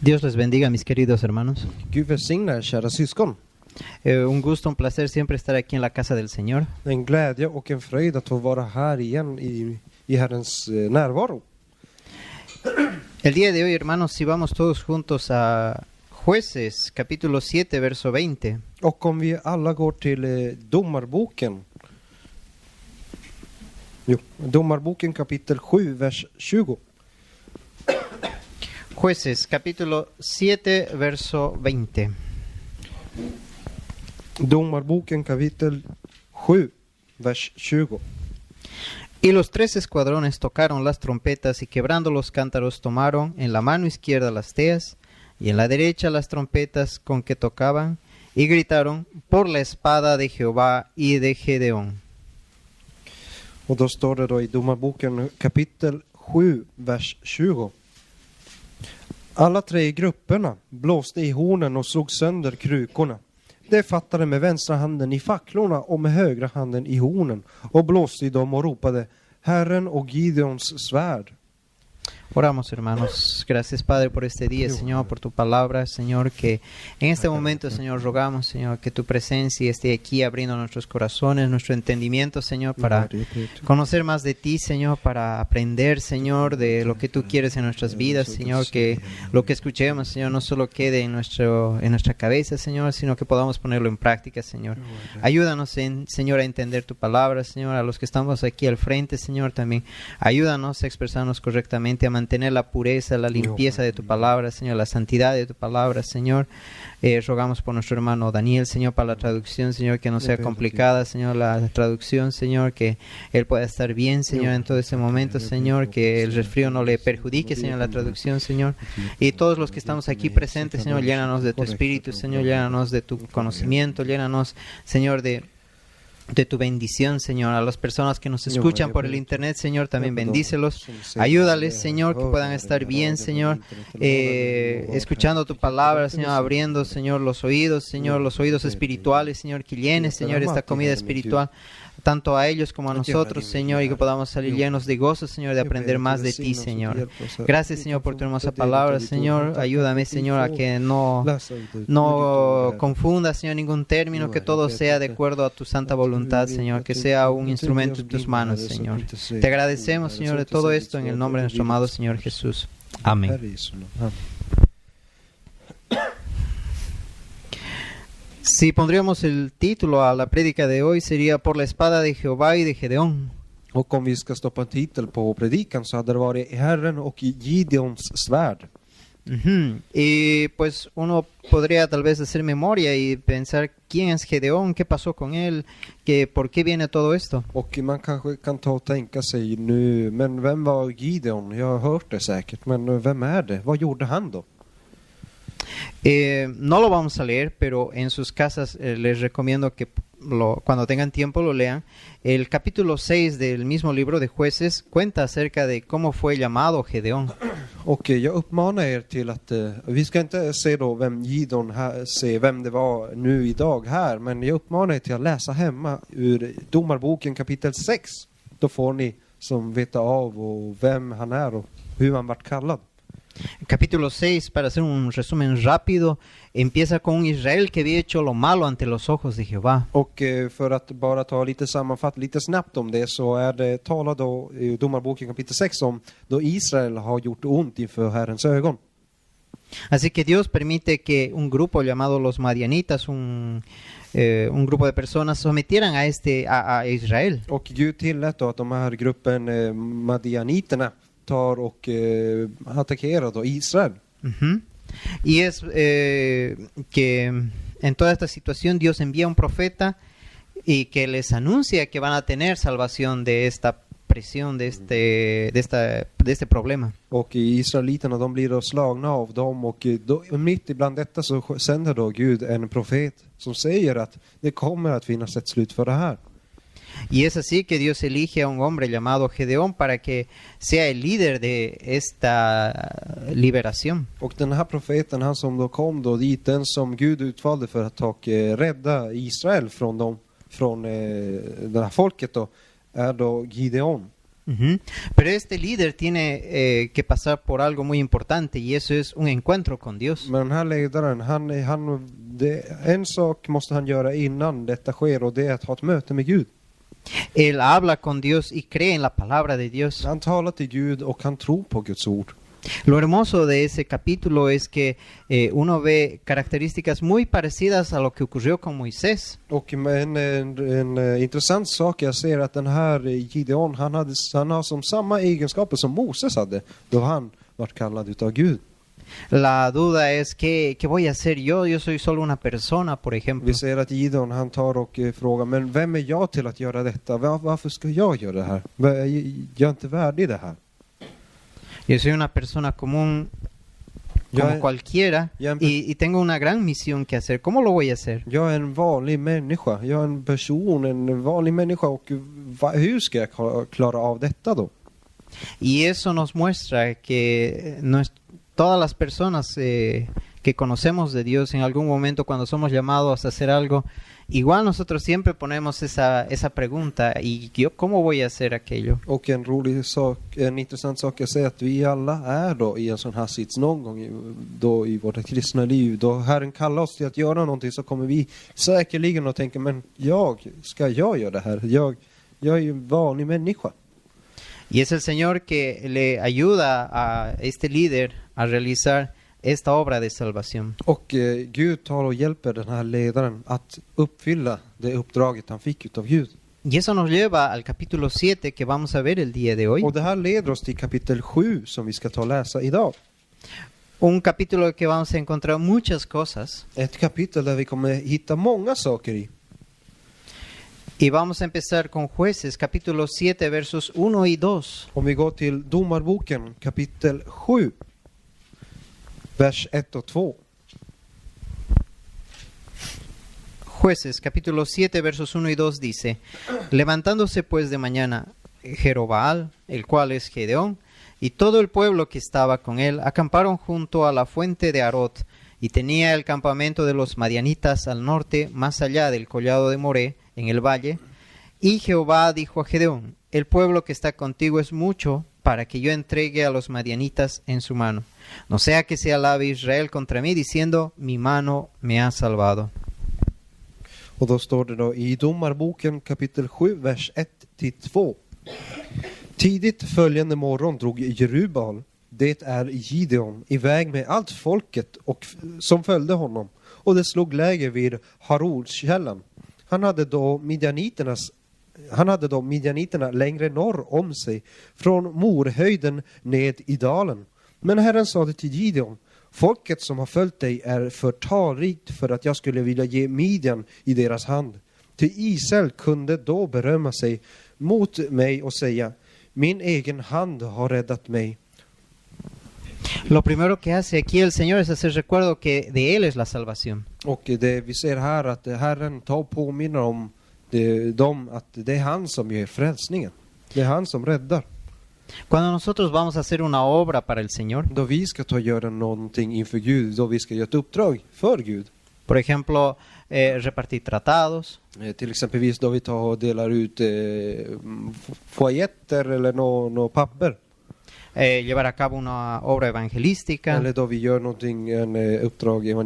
Dios les bendiga, mis queridos hermanos. Gud välsigna er, kära syskon. Un gusto, un placer siempre estar aquí en la casa del Señor. En glädje och en fröjd att få vara här igen i Herrens närvaro. El día de hoy, hermanos, si vamos todos juntos a Jueces, capítulo 7, verso 20. Och om vi alla går till Domarboken. Domarboken kapitel 7, vers 20. Jueces, capítulo 7, verso 20. Domarboken kapitel 7, vers 20. Y los 3 escuadrones tocaron las trompetas y quebrando los cántaros tomaron en la mano izquierda las teas y en la derecha las trompetas con que tocaban y gritaron por la espada de Jehová y de Gedeón. Och då står det då i Domarboken kapitel 7, vers 20. Alla 3 grupperna blåste i hornen och slog sönder krukorna. De fattade med vänstra handen i facklorna och med högra handen i hornen och blåste i dem och ropade Herren och Gideons svärd. Oramos, hermanos. Gracias, Padre, por este día, Señor, por tu palabra, Señor, que en este momento, Señor, rogamos, Señor, que tu presencia esté aquí abriendo nuestros corazones, nuestro entendimiento, Señor, para conocer más de ti, Señor, para aprender, Señor, de lo que tú quieres en nuestras vidas, Señor, que lo que escuchemos, Señor, no solo quede en nuestra cabeza, Señor, sino que podamos ponerlo en práctica, Señor. Ayúdanos, Señor, a entender tu palabra, Señor, a los que estamos aquí al frente, Señor, también. Ayúdanos a expresarnos correctamente, a mantener la pureza, la limpieza de tu palabra, Señor, la santidad de tu palabra, Señor. Rogamos por nuestro hermano Daniel, Señor, para la traducción, Señor, que no sea complicada, Señor, la traducción, Señor, que él pueda estar bien, Señor, en todo ese momento, Señor, que el resfrío no le perjudique, Señor, la traducción, Señor. Y todos los que estamos aquí presentes, Señor, llénanos de tu espíritu, Señor, llénanos de tu conocimiento, llénanos, Señor, de tu bendición, Señor. A las personas que nos escuchan por el internet, Señor, también bendícelos. Ayúdales, Señor, que puedan estar bien, Señor, escuchando tu palabra, Señor, abriendo, Señor, los oídos, Señor, los oídos espirituales, Señor, que llenes, Señor, esta comida espiritual, tanto a ellos como a nosotros, Señor, y que podamos salir llenos de gozo, Señor, de aprender más de ti, Señor. Gracias, Señor, por tu hermosa palabra, Señor. Ayúdame, Señor, a que no confunda, Señor, ningún término, que todo sea de acuerdo a tu santa voluntad, Señor, que sea un instrumento en tus manos, Señor. Te agradecemos, Señor, de todo esto en el nombre de nuestro amado Señor Jesús. Amén. Si pondríamos el título a la prédica de hoy, sería por la espada de Jehová y de Gedeón. Och om vi ska stoppa en titel på predikan så hade det varit Herren och Gideons svärd. Y pues uno podría tal vez hacer memoria y pensar quién es Gedeón, qué pasó con él, por qué viene todo esto. Och man kanske kan ta och tänka sig nu, men vem var Gideon? Jag har hört det säkert, men vem är det? Vad gjorde han då? No lo vamos a leer, pero en sus casas les recomiendo que cuando tengan tiempo lo lean. El capítulo 6 del mismo libro de Jueces cuenta acerca de cómo fue llamado Gedeón. Och jag uppmanar er till att vi ska inte se då vem Gideon se vem det var nu idag här, men jag uppmanar er till att läsa hemma ur Domarboken kapitel 6. Då får ni som veta av och vem han är och hur han vart kallad. Capítulo 6, para hacer un resumen rápido, empieza con un Israel que había hecho lo malo ante los ojos de Jehová. Och för att bara ta lite sammanfatt lite snabbt om det, så är det talat då i Domarboken kapitel 6 om då Israel har gjort ont inför Herrens ögon. Así que Dios permite que un grupo llamado los Madianitas, un grupo de personas, sometieran a Israel. Och Gud tillät då att de här gruppen Madianiterna tar och attackerar då Israel. Y es que en toda esta situación Dios envía un profeta y que les anuncia que van a tener salvación de esta presión, de este problema. Och israeliterna, de blir då slagna av dem, och då, mitt ibland detta så sänder då Gud en profet som säger att det kommer att finnas ett slut för det här. Y es así que Dios elige a un hombre llamado Gedeón para que sea el líder de esta liberación. Och den här profeten, han som då kom då dit, den som Gud utvalde för att rädda Israel från det här folket då, är då Gideon. Ujú. Pero este líder tiene que pasar por algo muy importante y eso es un encuentro con Dios. Men den här ledaren, en sak måste han göra innan detta sker, och det är att ha ett möte med Gud. Él habla con Dios y cree en la palabra de Dios. Han talar till Gud och han tror på Guds ord. Lo hermoso de ese capítulo es que uno ve características muy parecidas a lo que ocurrió con Moisés. Och en intressant sak jag ser att den här Gideon, han har som samma egenskaper som Moses hade då han var kallad utav Gud. La duda es ¿qué voy a hacer yo? Yo soy solo una persona, por ejemplo. Vi ser att Gideon, han tar och frågar, men vem är jag till att göra detta? Varför ska jag göra det här? Jag är inte värdig det här. Yo soy una persona común como cualquiera y tengo una gran misión que hacer. ¿Cómo lo voy a hacer? Jag är en vanlig människa. Jag är en person, en vanlig människa. Och hur ska jag klara av detta då? Y eso nos muestra que todas las personas que conocemos de Dios en algún momento cuando somos llamados a hacer algo, igual nosotros siempre ponemos esa pregunta, ¿y yo cómo voy a hacer aquello? Och en intressant sak jag säger att vi alla är då i en sån här sits någon gång då i vårt kristna liv. Då Herren kallar oss till att göra någonting, så kommer vi säkerligen att tänka, men ska jag göra det här? Jag är ju en vanlig människa. Y es el Señor que le ayuda a este líder a realizar esta obra de salvación. Och Gud tar och hjälper den här ledaren att uppfylla det uppdraget han fick utav Gud. Y eso nos lleva al capítulo 7 que vamos a ver el día de hoy. Och det här leder oss till kapitel 7 som vi ska ta och läsa idag. Un capítulo que vamos a encontrar muchas cosas. Ett kapitel där vi kommer hitta många saker i. Y vamos a empezar con Jueces, capítulo 7, versos 1 y 2. Om vi går till Domarboken, kapitel 7, vers 1 och 2. Jueces, capítulo 7, versos 1 y 2 dice: Levantándose pues de mañana Jerobaal, el cual es Gedeón, y todo el pueblo que estaba con él, acamparon junto a la fuente de Arot, y tenía el campamento de los madianitas al norte, más allá del collado de Moré, en el valle. Y Jehová dijo a Gedeón: el pueblo que está contigo es mucho para que yo entregue a los madianitas en su mano. No sea que se alabe Israel contra mí, diciendo: mi mano me ha salvado. Och då står det då i Domarboken kapitel 7, vers 1-2. Tidigt följande morgon drog Jerubal, det är Gideon, iväg med allt folket som följde honom. Och det slog läger vid Harodskällan. Han hade då midjaniterna längre norr om sig, från Morhöjden ned i dalen. Men Herren sade till Gideon: folket som har följt dig är för talrikt för att jag skulle vilja ge Midjan i deras hand. Till Israel kunde då berömma sig mot mig och säga: min egen hand har räddat mig. Lo primero que hace aquí el Señor es hacer recuerdo que de Él es la salvación. Och det vi ser här att Herren tar påminner om dem att det är han som ger frälsningen. Det är han som räddar. Cuando nosotros vamos a hacer una obra para el Señor, Då vi ska ta och göra någonting inför Gud, då vi ska göra ett uppdrag för Gud. por ejemplo, repartir tratados, Till exempelvis då vi tar och delar ut foljetter eller något papper. llevar a cabo una obra evangelística, Eller då vi gör någonting, en uppdrag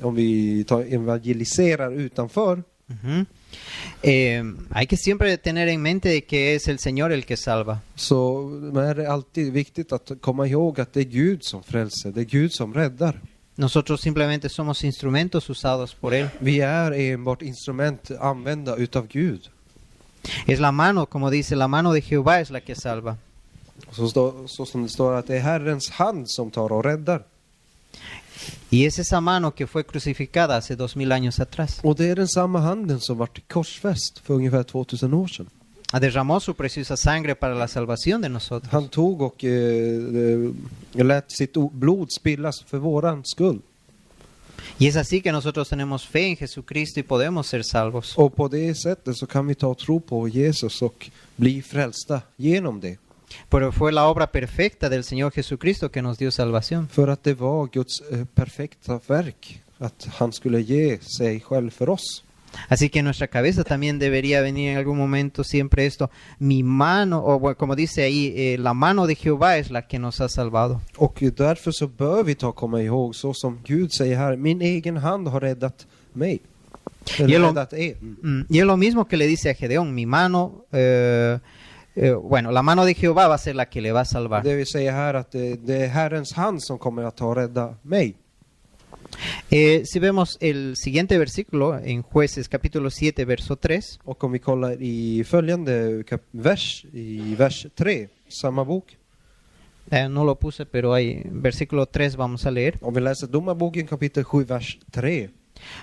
om vi evangeliserar utanför. ujú. Hay que siempre tener en mente de que es el Señor el que salva. Så är det alltid viktigt att komma ihåg att det är Gud som frälser, det är Gud som räddar. Nosotros simplemente somos instrumentos usados por Él. Vi är enbart instrument använda utav Gud. Es la mano, como dice, la mano de Jehová es la que salva. Så som det står att det är Herrens hand som tar och räddar. Y es esa mano que fue crucificada hace 2000 años atrás. Och det är den samma handen som vart korsfäst för ungefär 2000 år sedan. Derramó su preciosa sangre para la salvación de nosotros. Han tog och lät sitt blod spillas för våran skull. Y es así que nosotros tenemos fe en Jesucristo y podemos ser salvos. Och på det sättet så kan vi ta och tro på Jesus och bli frälsta genom det. Pero fue la obra perfecta del Señor Jesucristo que nos dio salvación. För att det var Guds perfekta verk att han skulle ge sig själv för oss. Así que en nuestra cabeza también debería venir en algún momento siempre esto, mi mano, o bueno, como dice ahí, la mano de Jehová es la que nos ha salvado. Och därför så bör vi komma ihåg, så som Gud säger här, min egen hand har räddat mig. Eller räddat er. Y es lo mismo que le dice a Gedeón, mi mano, bueno, la mano de Jehová va a ser la que le va a salvar. Det vill säga här att det är Herrens hand som kommer att rädda mig. Si vemos el siguiente versículo en Jueces capítulo 7, verso 3. Och om vi kollar i följande vers, i vers 3, samma bok. No lo puse, pero hay versículo 3 vamos a leer. Om vi läser Domarboken kapitel 7, vers 3.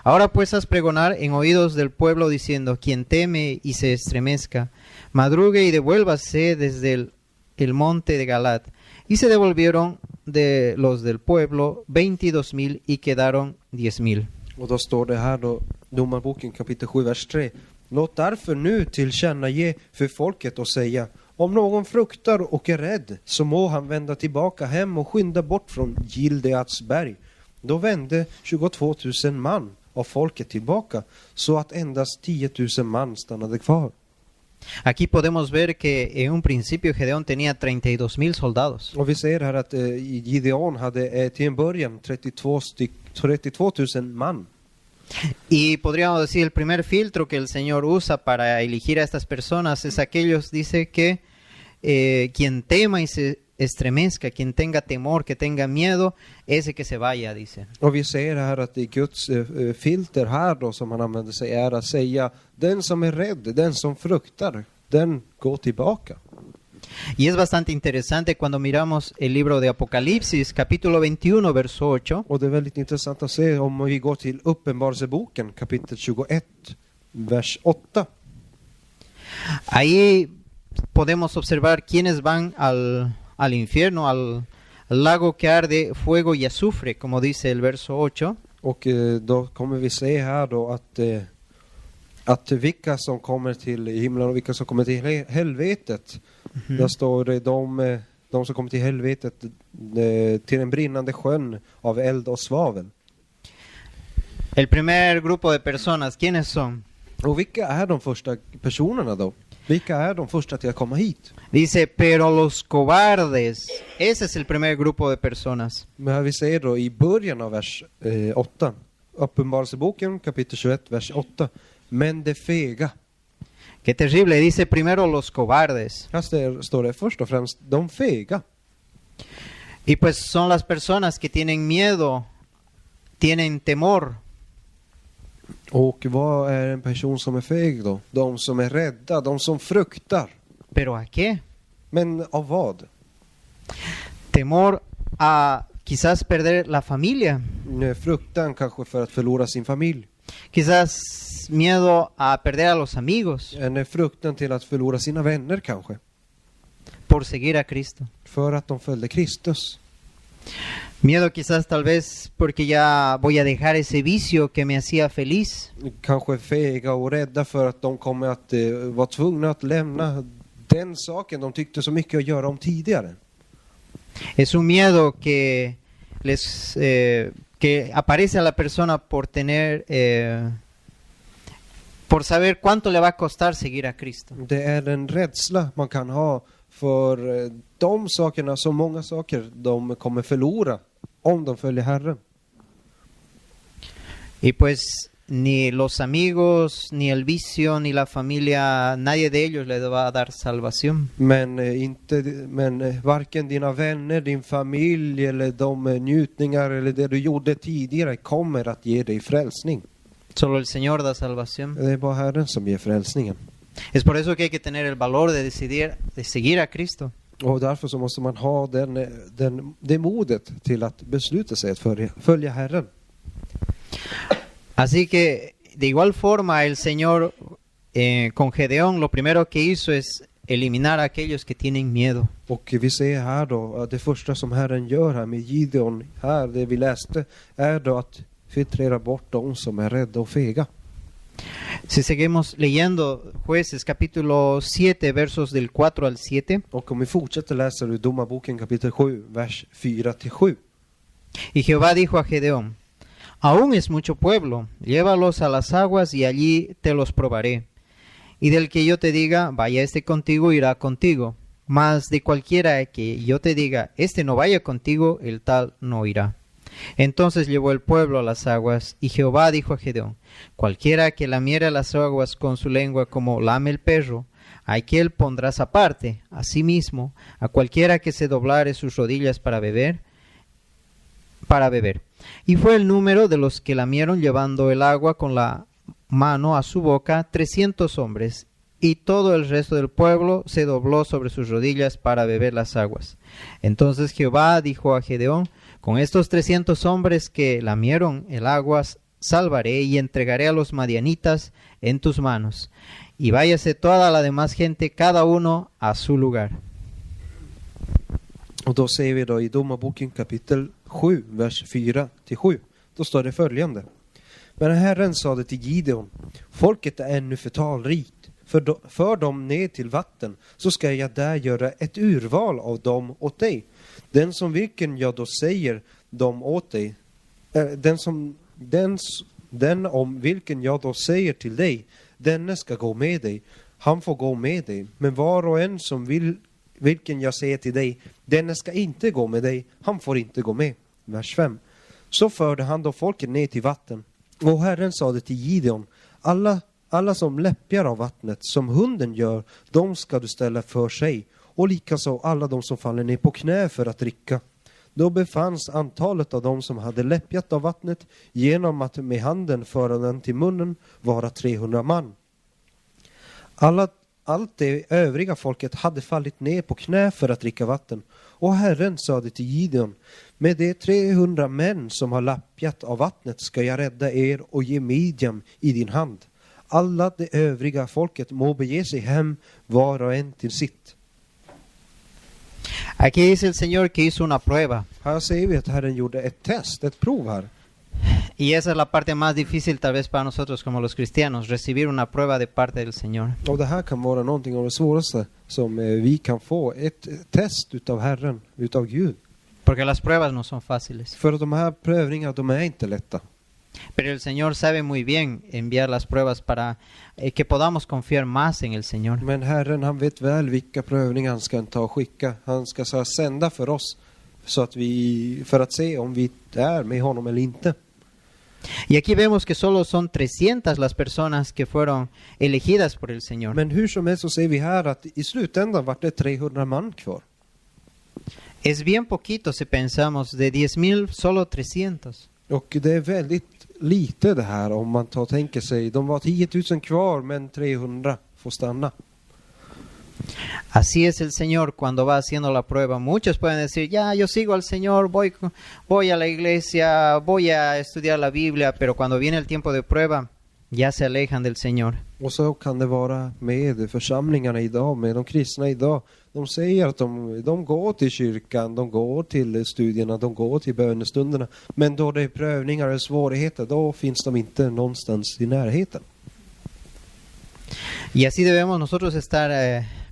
Ahora pues haz pregonar en oídos del pueblo diciendo, quien teme y se estremezca, madrugue y devuélvase desde el monte de Galat. Y se devolvieron de los del pueblo 22,000 y quedaron 10,000. Och då står det här då, Domarboken kapitel 7, vers 3. Låt därför nu tillkännage för folket och säga, om någon fruktar och är rädd, så må han vända tillbaka hem och skynda bort från Gileads berg. Då vände 22 000 man av folket tillbaka, så att endast 10 000 man stannade kvar. Aquí podemos ver que en un principio Gedeón tenía 32,000 soldados. Och vi ser här att Gideon hade till en början 32 000 man. Y podríamos decir el primer filtro que el Señor usa para elegir a estas personas es aquellos, dice que quien tema y se estremezca, quien tenga temor, que tenga miedo, ese que se vaya, dice. Och vi ser här att det Guds filter här då som han använder sig är att säga, den som är rädd, den som fruktar, den går tillbaka. Y es bastante interesante cuando miramos el libro de Apocalipsis, capítulo 21, verso 8. Och det är väldigt intressant att se om vi går till Uppenbarelseboken kapitel 21, vers 8. Ahí podemos observar quiénes van al infierno, al lago que arde fuego y azufre, como dice el verso 8. Och då kommer vi se här då att vilka som kommer till himlen och vilka som kommer till helvetet. Där står det de som kommer till helvetet till en brinnande sjön av eld och svavel. El primer grupo de personas, ¿quiénes son? Och vilka är de första personerna då? Vilka är de första till att komma hit? Dice, pero los cobardes. Ese es el primer grupo de personas. Men här vi ser då i början av vers 8. Uppenbarelseboken kapitel 21, vers 8. Men det fega. Qué terrible. Dice primero los cobardes. Här står det först och främst de fega. Y pues son las personas que tienen miedo, tienen temor. Och vad är en person som är feg då? De som är rädda, de som fruktar. ¿Pero a qué? Men av vad? Temor a quizás perder la familia. Fruktan kanske för att förlora sin familj. Quizás miedo a perder a los amigos. En fruktan till att förlora sina vänner kanske. Por seguir a Cristo. För att de följde Kristus. Miedo quizás tal vez porque ya voy a dejar ese vicio que me hacía feliz. Kanske fega och rädda för att de kommer att vara tvungna att lämna den saken de tyckte så mycket att göra om tidigare. Es un miedo que que aparece a la persona por tener por saber cuánto le va a costar seguir a Cristo. Det är en rädsla man kan ha för de sakerna, så många saker de kommer förlora om de följer Herren. Y pues ni los amigos, ni el vicio, ni la familia, nadie de ellos le va a dar salvación. Men varken dina vänner, din familj eller de njutningar eller det du gjorde tidigare kommer att ge dig frälsning. Solo el Señor da salvación. Det är bara Herren som ger frälsningen. Es por eso que hay que tener el valor de decidir de seguir a Cristo. Och därför så måste man ha det modet till att besluta sig att följa Herren. Así que de igual forma el Señor con Gedeón lo primero que hizo es eliminar a aquellos que tienen miedo. Och vi ser här då att det första som Herren gör här med Gideon här, det vi läste, är då att filtrera bort de som är rädda och fega. Si seguimos leyendo Jueces capítulo 7 versos del 4 al 7. Och om vi fortsätter läsa ur Domarboken kapitel 7 vers 4-7. Y Jehová dijo a Gedeón: Aún es mucho pueblo, llévalos a las aguas y allí te los probaré. Y del que yo te diga, vaya este contigo, irá contigo. Mas de cualquiera que yo te diga, este no vaya contigo, el tal no irá. Entonces llevó el pueblo a las aguas, y Jehová dijo a Gedeón, cualquiera que lamiere las aguas con su lengua como lame el perro, a aquel pondrás aparte. Asimismo, a cualquiera que se doblare sus rodillas para beber. Y fue el número de los que lamieron llevando el agua con la mano a su boca 300 hombres, y todo el resto del pueblo se dobló sobre sus rodillas para beber las aguas. Entonces Jehová dijo a Gedeón, con estos 300 hombres que lamieron el agua salvaré y entregaré a los madianitas en tus manos, y váyase toda la demás gente, cada uno a su lugar. Och då ser vi då i Domarboken kapitel 7, vers 4-7. Då står det följande. Men Herren sade till Gideon, folket är ännu för talrikt. För dem ner till vatten, så ska jag där göra ett urval av dem åt dig. Den som vilken jag då säger dem åt dig, den om vilken jag då säger till dig, denne ska gå med dig. Han får gå med dig, men var och en som vilken jag säger till dig, denne ska inte gå med dig, han får inte gå med. Vers 5. Så förde han då folket ner till vatten. Och Herren sade till Gideon, alla som läppjar av vattnet, som hunden gör, de ska du ställa för sig. Och likaså alla de som faller ner på knä för att dricka. Då befanns antalet av dem som hade läppjat av vattnet genom att med handen föra den till munnen vara 300 man. Allt det övriga folket hade fallit ner på knä för att dricka vatten. Och Herren sade till Gideon, med de 300 män som har lappjat av vattnet ska jag rädda er och ge Midjam i din hand. Alla det övriga folket må bege sig hem, var och en till sitt. Aquí dice el Señor que hizo una prueba. Här ser vi att Herren gjorde ett test, ett prov här. Y esa es la parte más difícil tal vez para nosotros como los cristianos, recibir una prueba de parte del Señor. Och det här kan vara någonting av det svåraste som vi kan få, ett test utav Herren, utav Gud. Porque las pruebas no son fáciles. För att de här prövningarna, de är inte lätta. Pero el Señor sabe muy bien enviar las pruebas para que podamos confiar más en el Señor. Men Herren, han vet väl vilka prövningar han ska ta och skicka. Han ska så sända för oss så att för att se om vi är med honom eller inte. Y aquí vemos que solo son 300 las personas que fueron elegidas por el Señor. Men hur som helst så ser vi här att i slutändan var det 300 man kvar. Es bien poquito si pensamos, de 10,000 solo 300. Och det är väldigt lite det här om man tänker sig. De var 10 000 kvar men 300 får stanna. Así es el Señor cuando va haciendo la prueba. Muchos pueden decir, ya, yo sigo al Señor, voy a la iglesia, voy a estudiar la Biblia, pero cuando viene el tiempo de prueba, ya se alejan del Señor. Och så kan det vara med församlingarna idag, med de kristna idag. De säger att de går till kyrkan, de går till studierna, de går till bönestunderna. Men då det är prövningar och svårigheter, då finns de inte någonstans i närheten. Y así debemos nosotros estar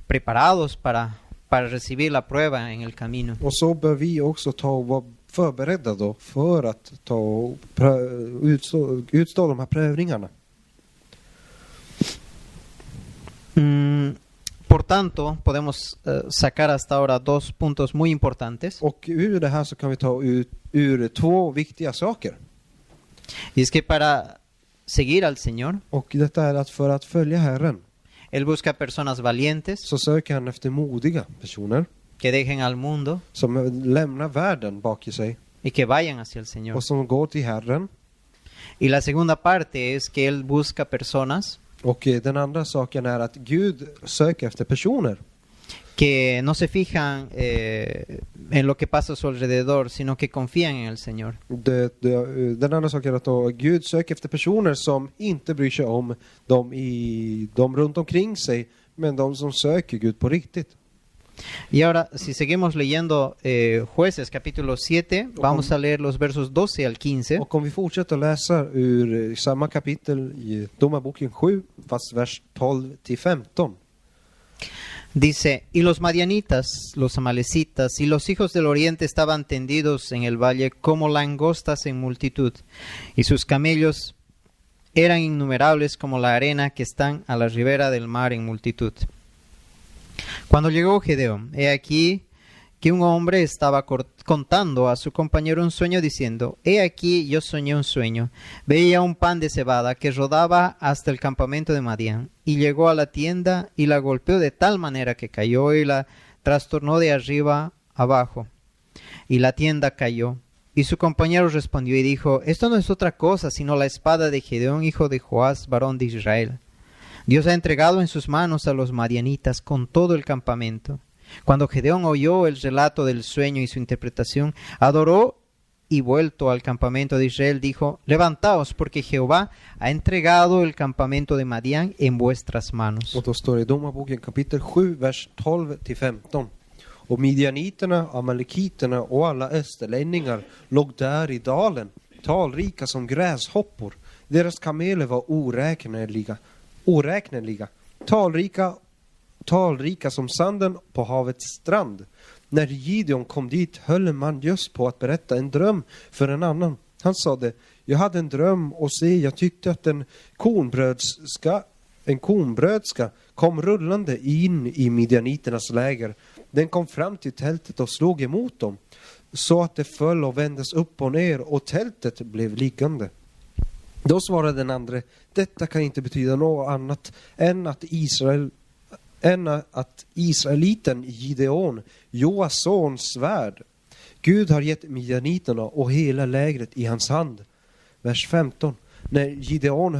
preparados para recibir la prueba en el camino. Och så bör vi också vara förberedda då för att utstå de här prövningarna. Por tanto, podemos sacar hasta ahora dos puntos muy importantes. Och ur det här så kan vi ta ur två viktiga saker. Y es que para seguir al Señor, och detta är att för att följa Herren, Él busca personas valientes så söker han efter modiga personer que dejen al mundo som lämnar världen bak i sig y que vayan hacia el Señor. och som går till Herren. Y la segunda parte es que Él busca personas Och den andra saken är att Gud söker efter personer que no se fijan en lo que pasa a su alrededor, sino que confían en el Señor. Den andra saken är att Gud söker efter personer som inte bryr sig om de runt omkring sig, men de som söker Gud på riktigt. Y ahora, si seguimos leyendo Jueces capítulo 7, vamos a leer los versos 12 al 15. Och om vi fortsätter läsa ur samma kapitel i Domarboken 7, fast vers 12-15. Dice, y los madianitas, los amalecitas y los hijos del oriente estaban tendidos en el valle como langostas en multitud, y sus camellos eran innumerables como la arena que están a la ribera del mar en multitud. Cuando llegó Gedeón, he aquí que un hombre estaba contando a su compañero un sueño diciendo, he aquí yo soñé un sueño, veía un pan de cebada que rodaba hasta el campamento de Madián, y llegó a la tienda y la golpeó de tal manera que cayó y la trastornó de arriba abajo, y la tienda cayó. Y su compañero respondió y dijo, esto no es otra cosa sino la espada de Gedeón, hijo de Joás, varón de Israel. Dios ha entregado en sus manos a los madianitas con todo el campamento. Cuando Gedeón oyó el relato del sueño y su interpretación, adoró y vuelto al campamento de Israel dijo, levantaos porque Jehová ha entregado el campamento de Madián en vuestras manos. Och då står det i Domarboken kapitel 7, vers 12-15. Och midjaniterna, amalekiterna och alla österlänningar låg där i dalen, talrika som gräshoppor. Deras kameler var oräkneliga, talrika som sanden på havets strand. När Gideon kom dit höll man just på att berätta en dröm för en annan. Han sade, jag hade en dröm och se, jag tyckte att en kornbrödska kom rullande in i midjaniternas läger. Den kom fram till tältet och slog emot dem, så att det föll och vändes upp och ner och tältet blev liggande. Då svarade den andre, detta kan inte betyda något annat än att Israeliten Gideon, Joas sons svärd. Gud har gett midjaniterna och hela lägret i hans hand. Vers 15. När Gideon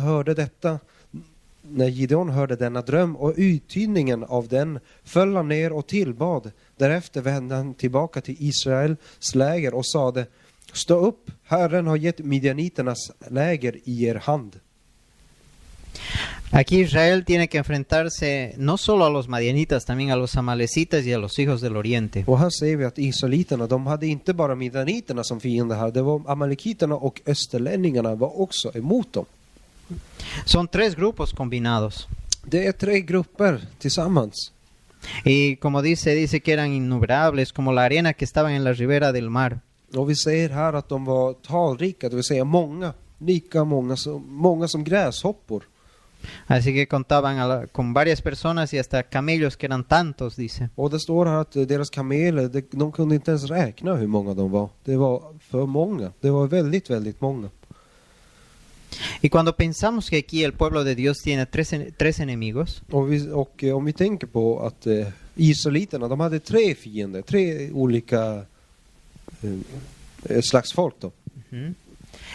hörde denna dröm och uttydningen av den föll han ner och tillbad. Därefter vände han tillbaka till Israels läger och sade, stå upp, Herren har gett midjaniternas läger i er hand. Aquí Israel tiene que enfrentarse no solo a los madianitas, también a los amalecitas y a los hijos del oriente. Och här ser vi att israeliterna, de hade inte bara midjaniterna som fiender här, det var amalekiterna och österlänningarna var också emot dem. Son tres grupos combinados. Det är tre grupper tillsammans. Y como dice que eran innumerables como la arena que estaban en la ribera del mar. Och vi ser här att de var talrika, det vill säga många, lika många som gräshoppor. Así que contaban con varias personas y hasta camellos que eran tantos, dice. Och det står här att deras kameler, de kunde inte ens räkna hur många de var. Det var för många. Det var väldigt, väldigt många. Y cuando pensamos que aquí el pueblo de Dios tiene tres enemigos. Och om vi tänker på att israeliterna, de hade tre fiender, tre olika slags folk då. Uh-huh.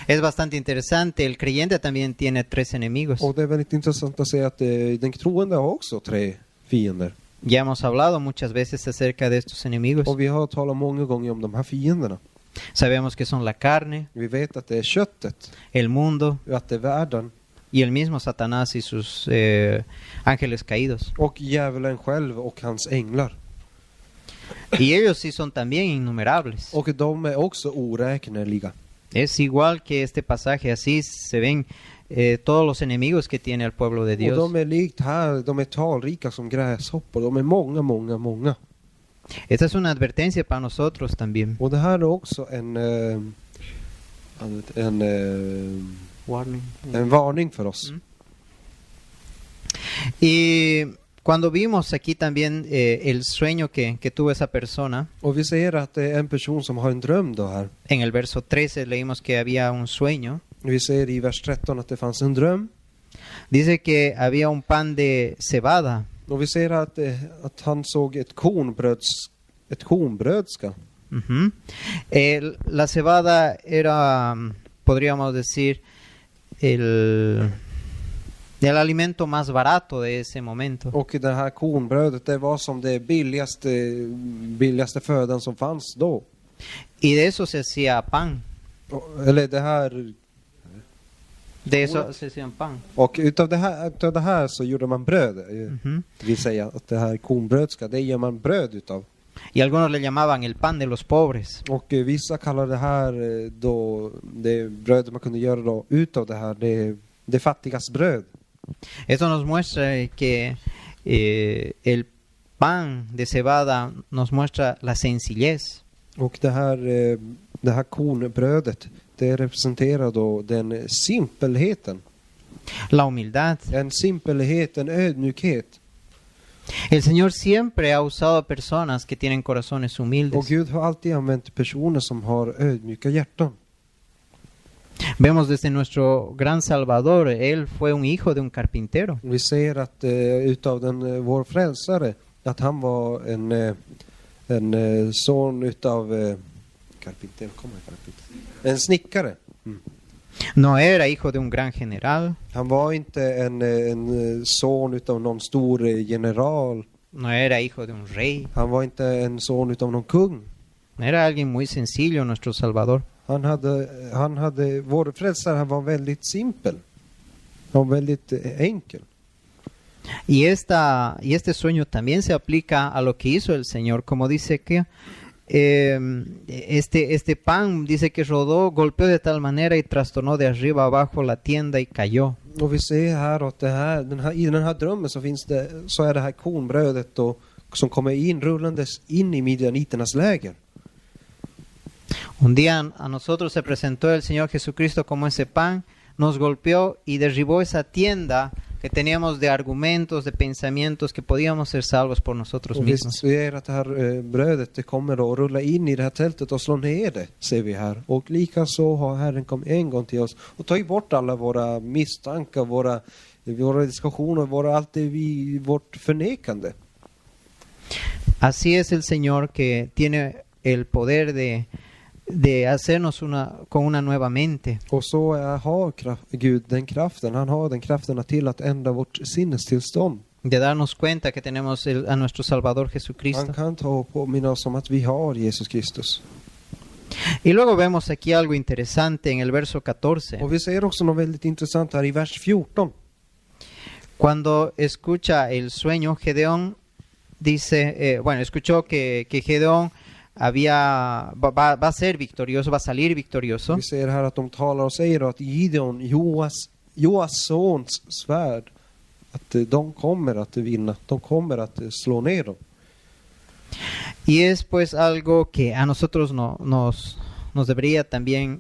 Es bastante interesante, el creyente también tiene tres enemigos. Och det är väldigt intressant att säga att den troende har också tre fiender. Ya hemos hablado muchas veces acerca de estos enemigos. Och vi har talat många gånger om de här fienderna. Sabemos que son la carne, Vi vet att det är köttet, el mundo att det är världen y el mismo Satanás y sus ángeles caídos. och djävulen själv och hans änglar. Y ellos sí son también innumerables. Och de är också oräkneliga. Es igual que este pasaje, así se ven todos los enemigos que tiene el pueblo de Dios. Och de är likt här, de är talrika som gräshoppor. De är många. Esta es una advertencia para nosotros también. Och det här är också en varning för oss. Y cuando vimos aquí también el sueño que tuvo esa persona, Och vi ser att det är en person som har en dröm då här. en el verso 13 leímos que había un sueño. Vi ser i vers 13 att det fanns en dröm. Dice que había un pan de cebada. Och vi ser att han såg ett kornbrödska. Uh-huh. La cebada era, podríamos decir, el alimento más barato de ese momento. Och det här kornbrödet, det var som det billigaste födan som fanns då. Y de eso se hacía pan. Eller det här. De eso se hacía pan. Och utav det här så gjorde man bröd. Uh-huh. Vi säger att det här kornbrödska, det gör man bröd utav. Y algunos le llamaban el pan de los pobres. Och vissa kallar det här då, det bröd man kunde göra då utav det här, det fattigas bröd. Esto nos muestra que el pan de cebada nos muestra la sencillez. Och det här kornbrödet, det representerar då den simpelheten. La humildad. En simpelhet, en ödmjukhet. El Señor siempre ha usado personas que tienen corazones Och humildes. Gud har alltid använt personer som har ödmjuka hjärtan. Vemos desde nuestro gran Salvador, Él fue un hijo de un carpintero. Vi ser att utav vår frälsare, att han var en son utav en snickare. No era hijo de un gran general, Han var inte en son utav någon stor general. no era hijo de un rey, Han var inte en son utav någon kung. era alguien muy sencillo, nuestro Salvador. Han hade vår frälsare, han var väldigt simpel. Han var väldigt enkel. Y este sueño también se aplica a lo que hizo el Señor, como dice que este pan dice que rodó, golpeó de tal manera y trastornó de arriba abajo la tienda y cayó. Och vi ser här att i den här drömmen så är det här kornbrödet då, som kommer in rullandes in i midjaniternas läger. Un día a nosotros se presentó el Señor Jesucristo como ese pan, nos golpeó y derribó esa tienda que teníamos de argumentos, de pensamientos que podíamos ser salvos por nosotros Och vi mismos. ser att det här brödet det kommer då att rulla in i det här tältet och slå ner det, ser vi här. Och likaså har Herren kommit en gång till oss och tagit bort alla våra misstankar, våra diskussioner, vårt förnekande. Así es el Señor que tiene el poder de hacernos con una nueva mente. Och så har Gud den kraften. Han har den kraften till att ändra vårt sinnestillstånd. De darnos cuenta que tenemos a nuestro Salvador Han Jesucristo. kan ta och påminna oss om att vi har Jesus Kristus. Y luego vemos aquí algo interesante en el verso 14. Och vi ser också något väldigt intressant här i vers 14. Cuando escucha el sueño, Gedeón dice, escuchó que Gedeón va a ser victorioso, va a salir victorioso. Vi ser här att de talar och säger att Gideon, Joas sons svärd, att de kommer att vinna. De kommer att slå ner dem. Y es pues algo que a nosotros nos debería también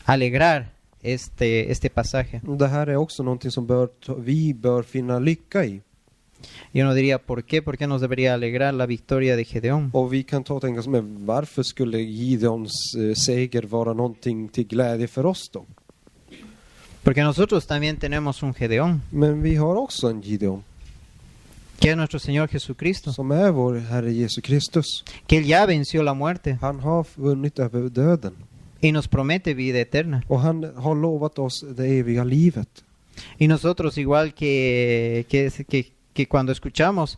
alegrar este pasaje. Och det här är också någonting som vi bör finna lycka i. Yo no diría por qué nos debería alegrar la victoria de Gedeón. Och vi kan ta och tänka oss med varför skulle Gideons seger vara någonting till glädje för oss då? Porque nosotros también tenemos un Gedeón, Men vi har också en Gideon que es nuestro Señor Jesucristo, som är vår Herre Jesus Kristus. que Él ya venció la muerte Han har vunnit över döden. y nos promete vida eterna. Och han har lovat oss det eviga livet. Y nosotros, igual que cuando escuchamos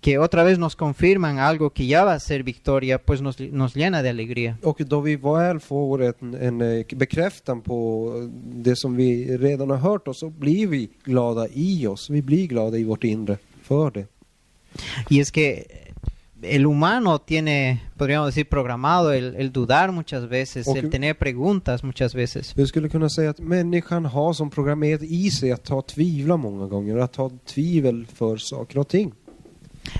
que otra vez nos confirman algo que ya va a ser victoria, pues nos llena de alegría. Och då vi väl får en bekräftan på det som vi redan har hört oss, så blir vi glada i oss. Vi blir glada i vårt inre för det. Y es que el humano tiene, podríamos decir, programado el dudar muchas veces, el tener preguntas muchas veces. Vi skulle kunna säga att människan har som programmerat i sig att ha tvivla många gånger, att ha tvivel för saker och ting.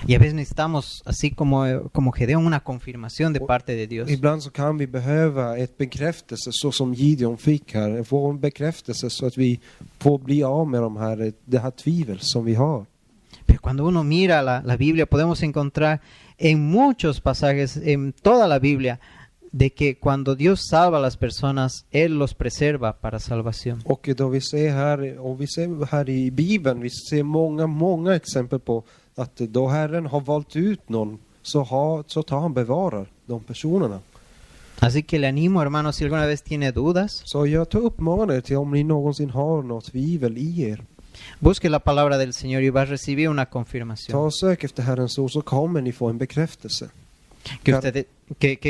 Y a veces necesitamos, así como Gedeón, una confirmación de parte de Dios. Ibland så kan vi behöva ett bekräftelse, så som Gideon fick här. Få en bekräftelse så att vi får bli av med det här tvivel som vi har. Pero cuando uno mira la Biblia, podemos encontrar en muchos pasajes, en toda la Biblia, de que cuando Dios salva a las personas, Él los preserva para salvación. Och då vi ser här i Bibeln, vi ser många exempel på att då Herren har valt ut någon, så tar han bevarar de personerna. Así que le animo, hermanos, si alguna vez tiene dudas, Så jag tar uppmanar er till, om ni någonsin har något tvivel i er, busque la palabra del Señor y va a recibir una ta confirmación. och sök efter Herrens ord, så kommer ni få en bekräftelse.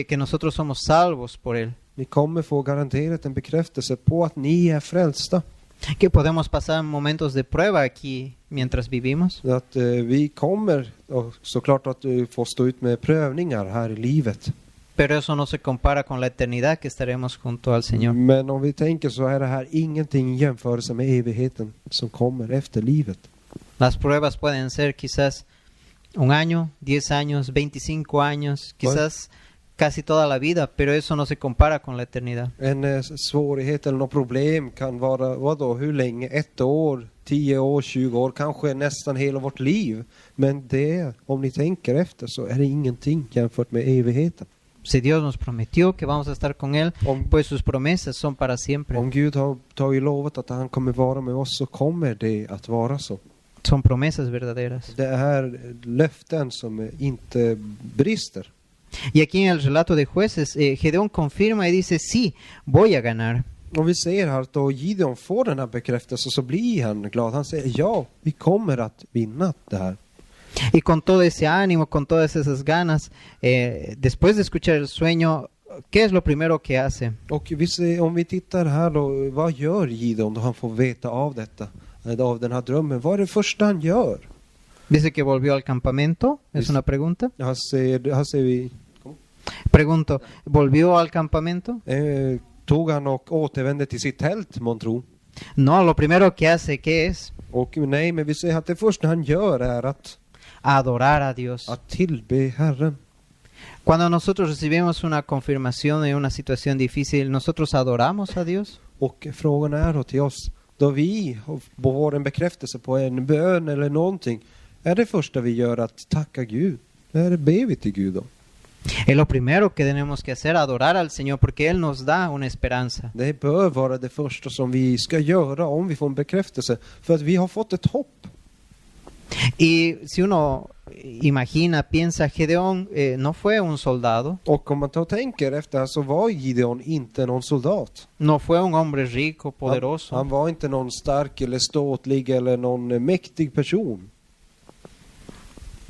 Que nosotros somos salvos por Él. Ni kommer få garanterat en bekräftelse på att ni är frälsta. Que podemos pasar momentos de prueba aquí mientras vivimos. Att vi kommer, och såklart att vi får stå ut med prövningar här i livet. Pero eso no se compara con la eternidad que estaremos junto al Señor. Men om vi tänker, så är det här ingenting i jämförelse med evigheten som kommer efter livet. Las pruebas pueden ser quizás 1 año, 10 años, 25 años, quizás casi toda la vida, pero eso no se compara con la eternidad. En svårighet eller något problem kan vara, vadå, hur länge? 1 år, 10 år, 20 år, kanske nästan hela vårt liv. Men det, om ni tänker efter, så är det ingenting jämfört med evigheten. Si Dios nos prometió que vamos a estar con Él, Om, pues sus promesas son para siempre. om Gud har tagit lovet att han kommer vara med oss, så kommer det att vara så. Son promesas verdaderas. Det är löften som inte brister. Y aquí en el relato de Jueces, Gedeón confirma y dice, sí, voy a ganar. Och vi ser här att då Gideon får den här bekräftelsen, så blir han glad. Han säger, ja, vi kommer att vinna det här. Y con todo ese ánimo, con todas esas ganas, después de escuchar el sueño, ¿qué es lo primero que hace? Och vi ser, om vi tittar här då, vad gör Gideon då han får veta av detta, av den här drömmen? Vad är det första han gör? Dice que volvió al campamento, es una pregunta. Här ser vi, Pregunto, ¿volvió al campamento? tog han och återvände till sitt tält, månntro? No, lo primero que hace, ¿qué es? Och nej, men vi ser att det första han gör är att Adorar a Dios. tillbe Herren. Cuando nosotros recibimos una confirmación en una situación difícil, ¿nosotros adoramos a Dios? Och frågan är då till oss, då vi får en bekräftelse på en bön eller någonting, är det första vi gör att tacka Gud? Eller ber vi till Gud då? Es lo primero que tenemos que hacer, adorar al Señor, porque Él nos da una esperanza. Det bör vara det första som vi ska göra om vi får en bekräftelse, för att vi har fått ett hopp. Y si uno imagina, piensa, Gedeón no fue un soldado, Och om man tar och tänker efter, så var Gideon inte någon soldat. no fue un hombre rico, poderoso. Han var inte någon stark eller ståtlig eller någon mäktig person.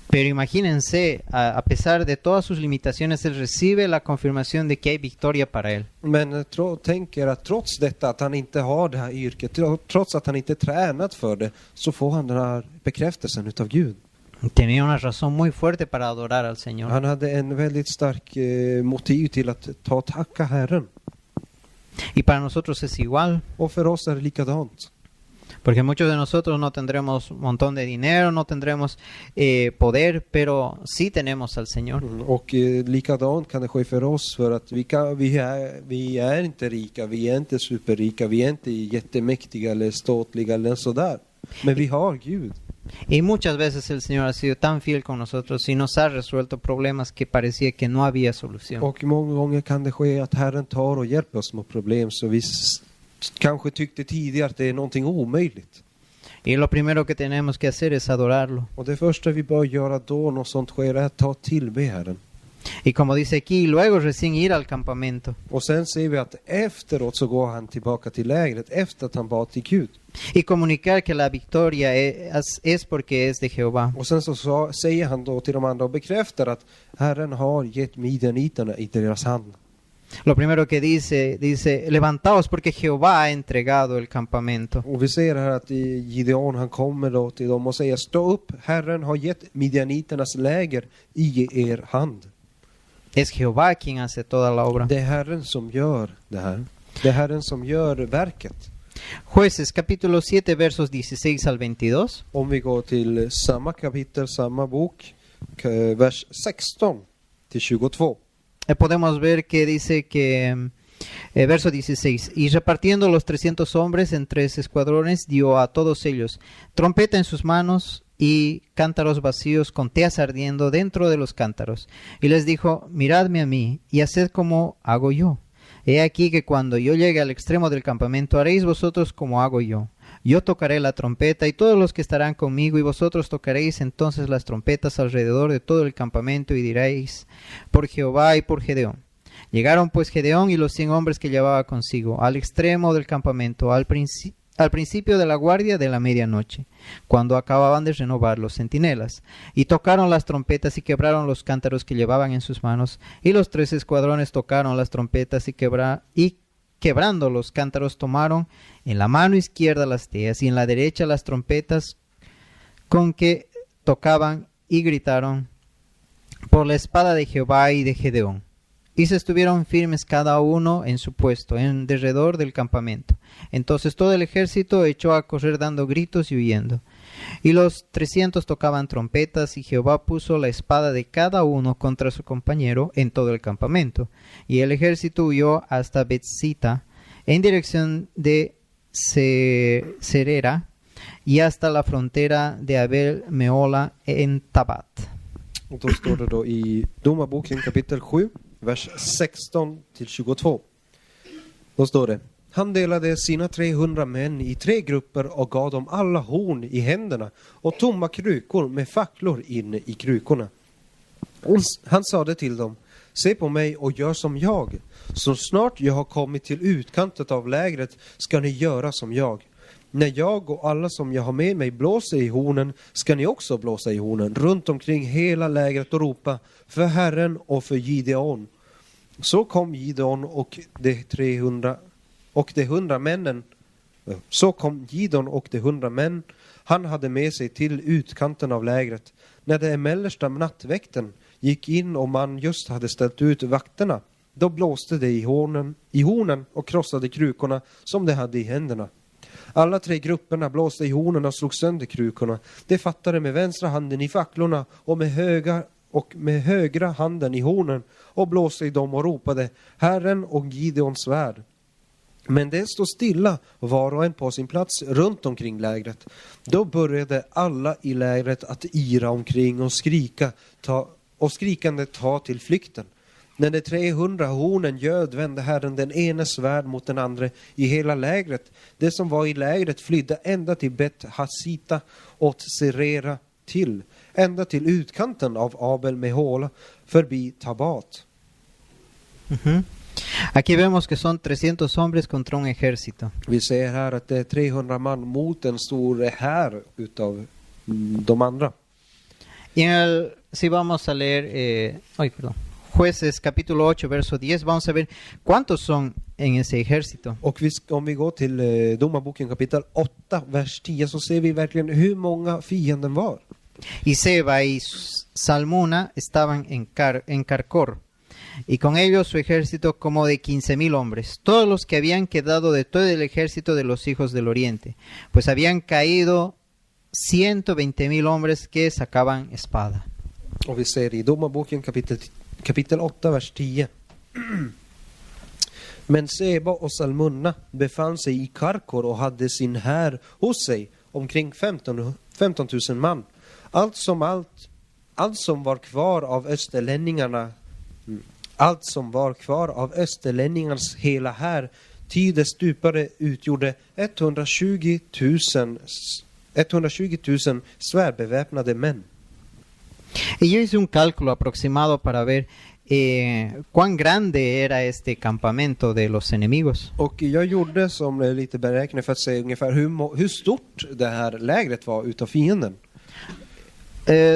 Pero imagínense, a pesar de todas sus limitaciones, Él recibe la confirmación de que hay victoria para Él. Men tänker att trots detta, att han inte har det här yrket, trots att han inte tränat för det, så får han den här bekräftelsen utav Gud. Tenía una razón muy fuerte para adorar al Señor. Han hade en väldigt stark motiv till att ta och tacka Herren. Y para nosotros es igual, Och för oss är det likadant. porque muchos de nosotros no tendremos un montón de dinero, no tendremos poder, pero sí tenemos al Señor. Och likadant kan det ske för oss, för att vi är inte rika, vi är inte superrika, vi är inte jättemäktiga eller ståtliga eller sådär. Men vi har Gud. Y muchas veces el Señor ha sido tan fiel con nosotros y nos ha resuelto problemas que parecía que no había solución. Och många gånger kan det ske att Herren tar och hjälper oss med problem, så vi kanske tyckte tidigare att det är någonting omöjligt. Y lo primero que tenemos que hacer es adorarlo. Och det första vi bör göra då något sånt sker är att ta tillbe Herren. Y como dice aquí, luego recién ir al campamento. Och sen ser vi att efteråt så går han tillbaka till lägret efter att han bad till Gud. Y comunicar que la victoria es porque es de Jehová. Och sen så säger han då till de andra och bekräftar att Herren har gett midjaniterna i deras hand. Lo primero que dice, levantaos porque Jehová ha entregado el campamento. Och vi ser här att Gideon han kommer då till dem och säger, stå upp, Herren har gett midjaniternas läger i er hand. Es Jehová quien hace toda la obra. Det är Herren som gör det här. Det är Herren som gör verket. Jueces capítulo 7 versos 16 al 22. Om vi går till samma kapitel, samma bok, vers 16 till 22. Podemos ver que dice que, verso 16, y repartiendo los 300 hombres en 3 escuadrones, dio a todos ellos trompeta en sus manos y cántaros vacíos con teas ardiendo dentro de los cántaros. Y les dijo, miradme a mí y haced como hago yo. He aquí que cuando yo llegue al extremo del campamento haréis vosotros como hago yo. Yo tocaré la trompeta y todos los que estarán conmigo, y vosotros tocaréis entonces las trompetas alrededor de todo el campamento y diréis, por Jehová y por Gedeón. Llegaron pues Gedeón y los 100 hombres que llevaba consigo al extremo del campamento, al principio de la guardia de la medianoche, cuando acababan de renovar los centinelas, y tocaron las trompetas y quebraron los cántaros que llevaban en sus manos, y los 3 escuadrones tocaron las trompetas y quebrando los cántaros tomaron en la mano izquierda las teas y en la derecha las trompetas con que tocaban y gritaron por la espada de Jehová y de Gedeón. y se estuvieron firmes cada uno en su puesto, en derredor del campamento. Entonces todo el ejército echó a correr dando gritos y huyendo. Y los 300 tocaban trompetas, y Jehová puso la espada de cada uno contra su compañero en todo el campamento. Y el ejército huyó hasta Betzita, en dirección de Serera, y hasta la frontera de Abel Meola en Tabat. Och då står det då i Domarboken kapitel 7, vers 16-22. Då står det: Han delade sina 300 män i 3 grupper och gav dem alla horn i händerna och tomma krukor med facklor inne i krukorna. Han sade till dem: Se på mig och gör som jag. Så snart jag har kommit till utkanten av lägret ska ni göra som jag. När jag och alla som jag har med mig blåser i hornen ska ni också blåsa i hornen runt omkring hela lägret och ropa för Herren och för Gideon. Så kom Gideon och de 100 männen. Så kom Gideon och de 100 män han hade med sig till utkanten av lägret. När det mellersta nattväkten gick in och man just hade ställt ut vakterna, då blåste det i hornen och krossade krukorna som de hade i händerna. Alla 3 grupperna blåste i hornen och slog sönder krukorna. De fattade med vänstra handen i facklorna och med högra handen i hornen och blåste i dem och ropade Herren och Gideons svärd. Men det stod stilla, var och en på sin plats runt omkring lägret. Då började alla i lägret att yra omkring och skrikande ta till flykten. När de 300 hornen ljöd vände Herren den ene svärd mot den andra i hela lägret. Det som var i lägret flydde ända till Bet-Hasita och Serera ända till utkanten av Abel Mehola förbi Tabat. Aquí vemos que son 300 hombres contra un ejército. Vi ser här att det är 300 man mot en stor här utav de andra. Si vamos a leer, Jueces capítulo 8, verso 10, vamos a ver cuántos son en ese ejército. Och om vi går till Domarboken kapitel 8, vers 10, så ser vi verkligen hur många fienden var. Y Seba y Salmuna estaban en Carcor, y con ellos su ejército como de 15,000 hombres, todos los que habían quedado de todo el ejército de los hijos del oriente, pues habían caído 120,000 hombres que sacaban espada. Och vi ser i Domarboken kapitel 8, vers 10. Men Seba och Salmunna befann sig i Karkor och hade sin här hos sig omkring 15 000 man. Allt som var kvar av österlänningarnas hela här, ty det stupade utgjorde 120 000 svärbeväpnade män. Y yo hice un cálculo aproximado para ver cuán grande era este campamento de los enemigos. Och jag gjorde som lite beräkning för att se ungefär hur stort det här lägret var utav fienden.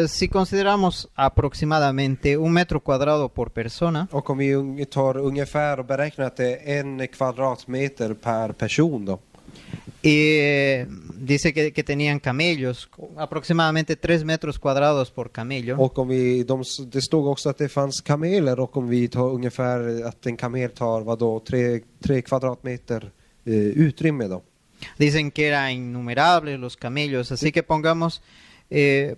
Si consideramos aproximadamente 1 metro cuadrado por persona. Och om vi tar ungefär och beräknar att det är 1 kvadratmeter per person då. Dice que tenían camellos, aproximadamente 3 metros cuadrados por camello. Och om det stod också att det fanns kameler, och om vi tar ungefär att en kamel tar 3 kvadratmeter utrymme då. Dicen que eran innumerables los camellos, así que podemos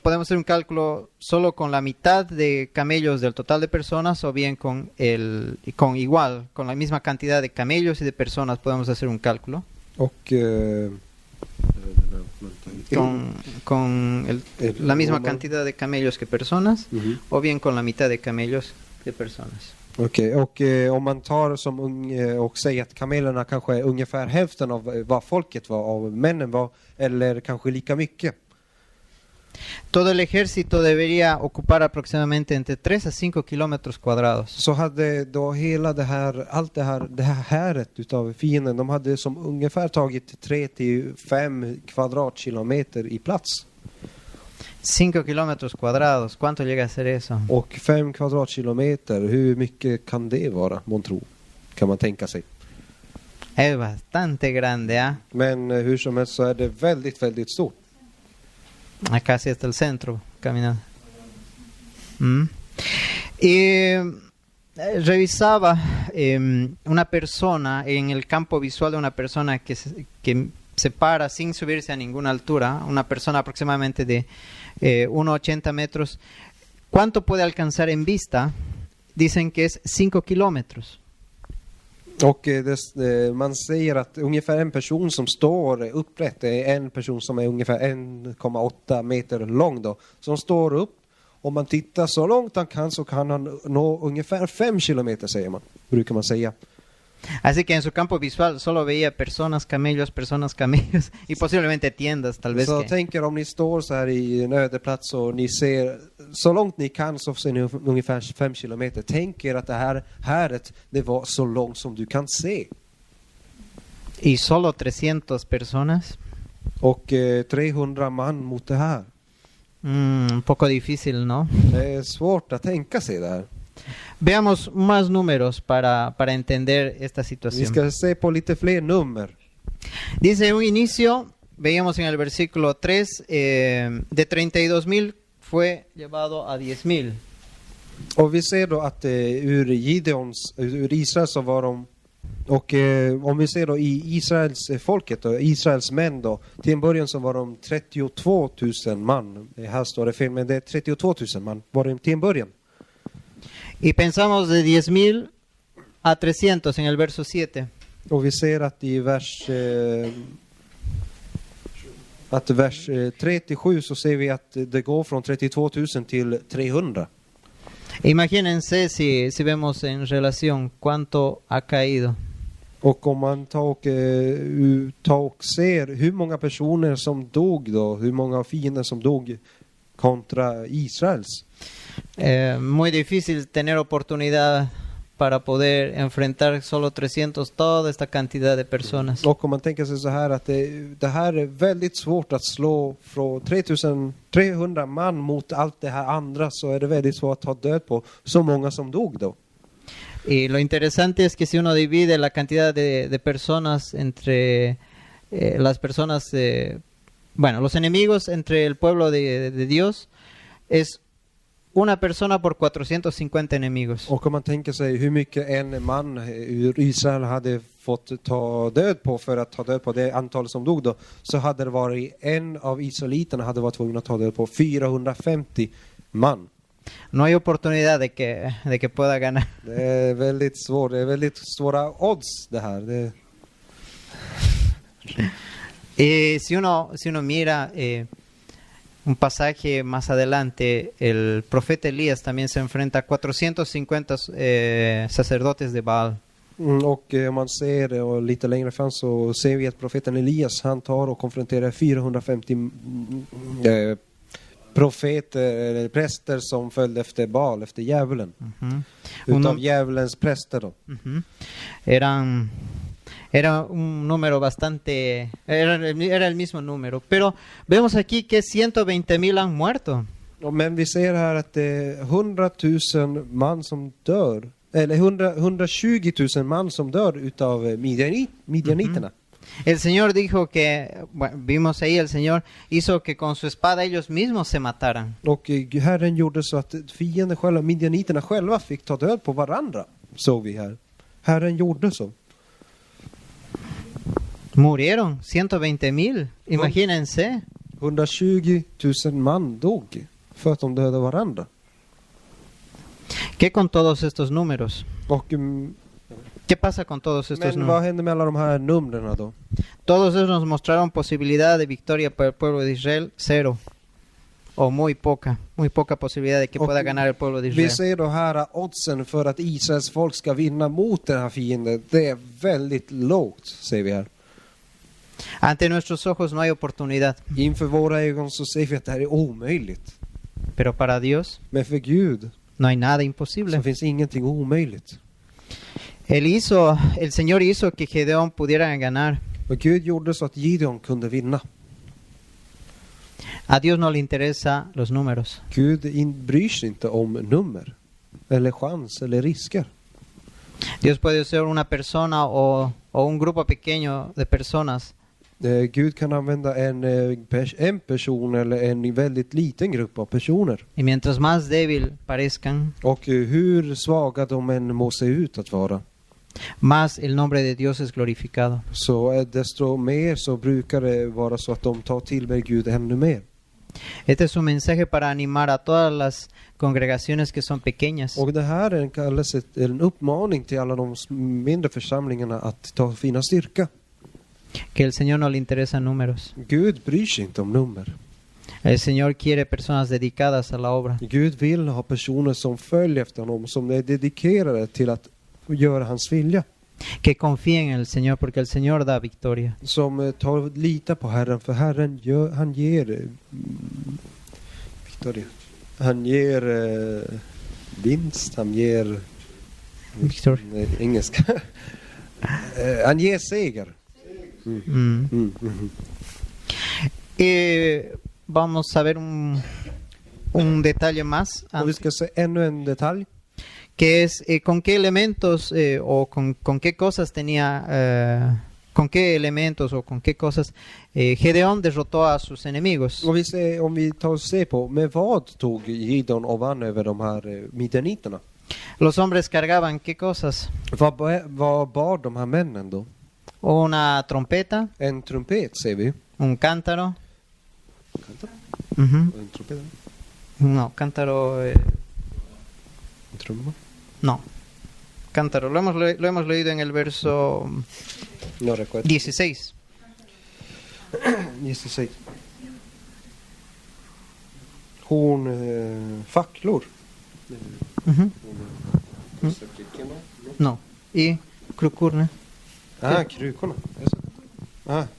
hacer un cálculo solo con la mitad de camellos del total de personas, o bien con la misma cantidad de camellos y de personas podemos hacer un cálculo. Och la misma cantidad de camellos que personas, o bien con la mitad de camellos que personas. Okej, och om man tar och säger att kamelerna kanske är ungefär hälften av vad folket var, av männen var, eller kanske lika mycket. Todo el ejército debería ocupar aproximadamente entre 3 a 5 kilómetros cuadrados. Så hade då hela det här häret utav fienden, de hade som ungefär tagit 3 till 5 kvadratkilometer i plats. 5 kilómetros cuadrados, ¿cuánto llega a ser eso? Och 5 kvadratkilometer, hur mycket kan det vara, man tror? Kan man tänka sig? Es bastante grande, ¿ah? Men hur som helst så är det väldigt, väldigt stort. Casi hasta el centro, caminando. Y revisaba una persona en el campo visual de una persona que se para sin subirse a ninguna altura, una persona aproximadamente de 1,80 metros. ¿Cuánto puede alcanzar en vista? Dicen que es 5 kilómetros. Och man säger att ungefär en person som står upprätt är en person som är ungefär 1,8 meter lång då. Som står upp, om man tittar så långt han kan så kan han nå ungefär 5 kilometer säger man, brukar man säga. Así que en su campo visual solo veía personas, camellos y posiblemente tiendas tal vez. Så tänker om ni står så här i en ödeplats och ni ser så långt ni kan så ser ni ungefär 5 kilometer. Tänk er att det här häret det var så långt som du kan se. Y solo 300 personas. Och 300 man mot det här. Un poco difícil, ¿no? Det är svårt att tänka sig det här. Veamos más números para entender esta Vi situación. ska se på lite fler nummer. Dice un inicio, veíamos en el versículo 3, de 32,000 fue llevado a 10,000. Och vi ser då att ur Israel så var de, och om vi ser då i Israels folket och Israels män då, till en början så var de 32 000 man. Här står det fel, men det är 32 000 man var det till en början. Y pensamos de 10,000 a 300 en el verso 7. Och vi ser att i vers 37 så ser vi att det går från 32 000 till 300. Imagínense si vemos en relación cuánto ha caído. Och om man tar och ser hur många personer som dog då, hur många fiender som dog kontra Israels. Muy difícil tener oportunidad para poder enfrentar solo 300 toda esta cantidad de personas. Och om man tänker sig så här att det här är väldigt svårt att slå från 300 man mot allt det här andra, så är det väldigt svårt att ta död på så många som dog då. Y lo interesante es que si uno divide la cantidad de personas entre las personas, los enemigos entre el pueblo de Dios, es una persona por 450 enemigos. Och om man tänker sig hur mycket en man ur Israel hade fått ta död på för att ta död på det antal som dog då, så hade det varit en av israeliterna hade varit tvungen att ta död på 450 man. No hay oportunidad de que pueda ganar. Det är väldigt svårt, det är väldigt svåra odds det här. Si uno mira un pasaje más adelante, el profeta Elías también se enfrenta a 450 sacerdotes de Baal. Och om man ser och lite längre fram så ser vi att profeten Elias han tar och konfronterar 450 profeter eller präster som följde efter Baal, efter djävulen. Utav djävulens präster då. Era un número bastante, era el mismo número, pero vemos aquí que 120,000 han muerto. Men vi ser här att det är 100 000 man som dör, eller 120 000 man som dör utav midjaniterna. El Señor dijo que, vimos ahí, el Señor hizo que con su espada ellos mismos se mataran. Och Herren gjorde så att fienden själva, midjaniterna själva fick ta död på varandra, såg vi här. Herren gjorde så. Murieron 120,000, imagínense. 120 000 man dog för att de dödade varandra. ¿Qué con todos estos números? Och, ¿Qué pasa con todos estos men números? vad händer med alla de här numren då? Todos ellos nos mostraron posibilidad de victoria para el pueblo de Israel, cero. O muy poca posibilidad de que pueda ganar el pueblo de Israel. Vi ser då här oddsen för att Israels folk ska vinna mot den här fienden. Det är väldigt lågt, ser vi här. Ante nuestros ojos no hay oportunidad. Inför våra ögon så ser vi att det här är omöjligt. Pero para Dios Men för Gud no hay nada så imposible. finns ingenting omöjligt. El Señor hizo que Gedeón pudiera ganar. Och Gud gjorde så att Gideon kunde vinna. A Dios no le interesa los números. Gud bryr sig inte om nummer eller chans eller risker. Dios puede ser una persona o un grupo pequeño de personas Gud kan använda en person eller en väldigt liten grupp av personer. Y mientras más débil parezcan, Och hur svaga de än må se ut att vara, más el nombre de Dios es glorificado. så desto mer så brukar det vara så att de tar till Gud ännu mer. Este es un mensaje para animar a todas las congregaciones que son pequeñas. Och det här är en kallelse, en uppmaning till alla de mindre församlingarna att finna styrka. Que el Señor no le interesa números. Gud bryr sig inte om nummer. El Señor quiere personas dedicadas a la obra. Gud vill ha personer som följer efter honom, som är dedikerade till att göra hans vilja. Que confíen en el Señor porque el Señor da victoria. Som litar på Herren, för Herren han ger Victoria. Han ger vinst, han ger Victor. engelska. Han ger seger. Vamos a ver un detalle más, Och vi ska se ännu en detalj. que es con qué elementos o con qué cosas con qué elementos o con qué cosas Gedeón derrotó a sus enemigos. Och om vi tar och ser på, med vad tog Gideon och vann över de här midianiterna? Los hombres cargaban qué cosas? Vad bar de här männen då? Una trompeta, En trumpet ser vi. un cántaro. En trumpet? No, cántaro. En trumma? No, cántaro. Lo hemos leído en el verso No recuerdo. 16. 16. Facklor. Ujú. No. Y krukorna. Krukorna.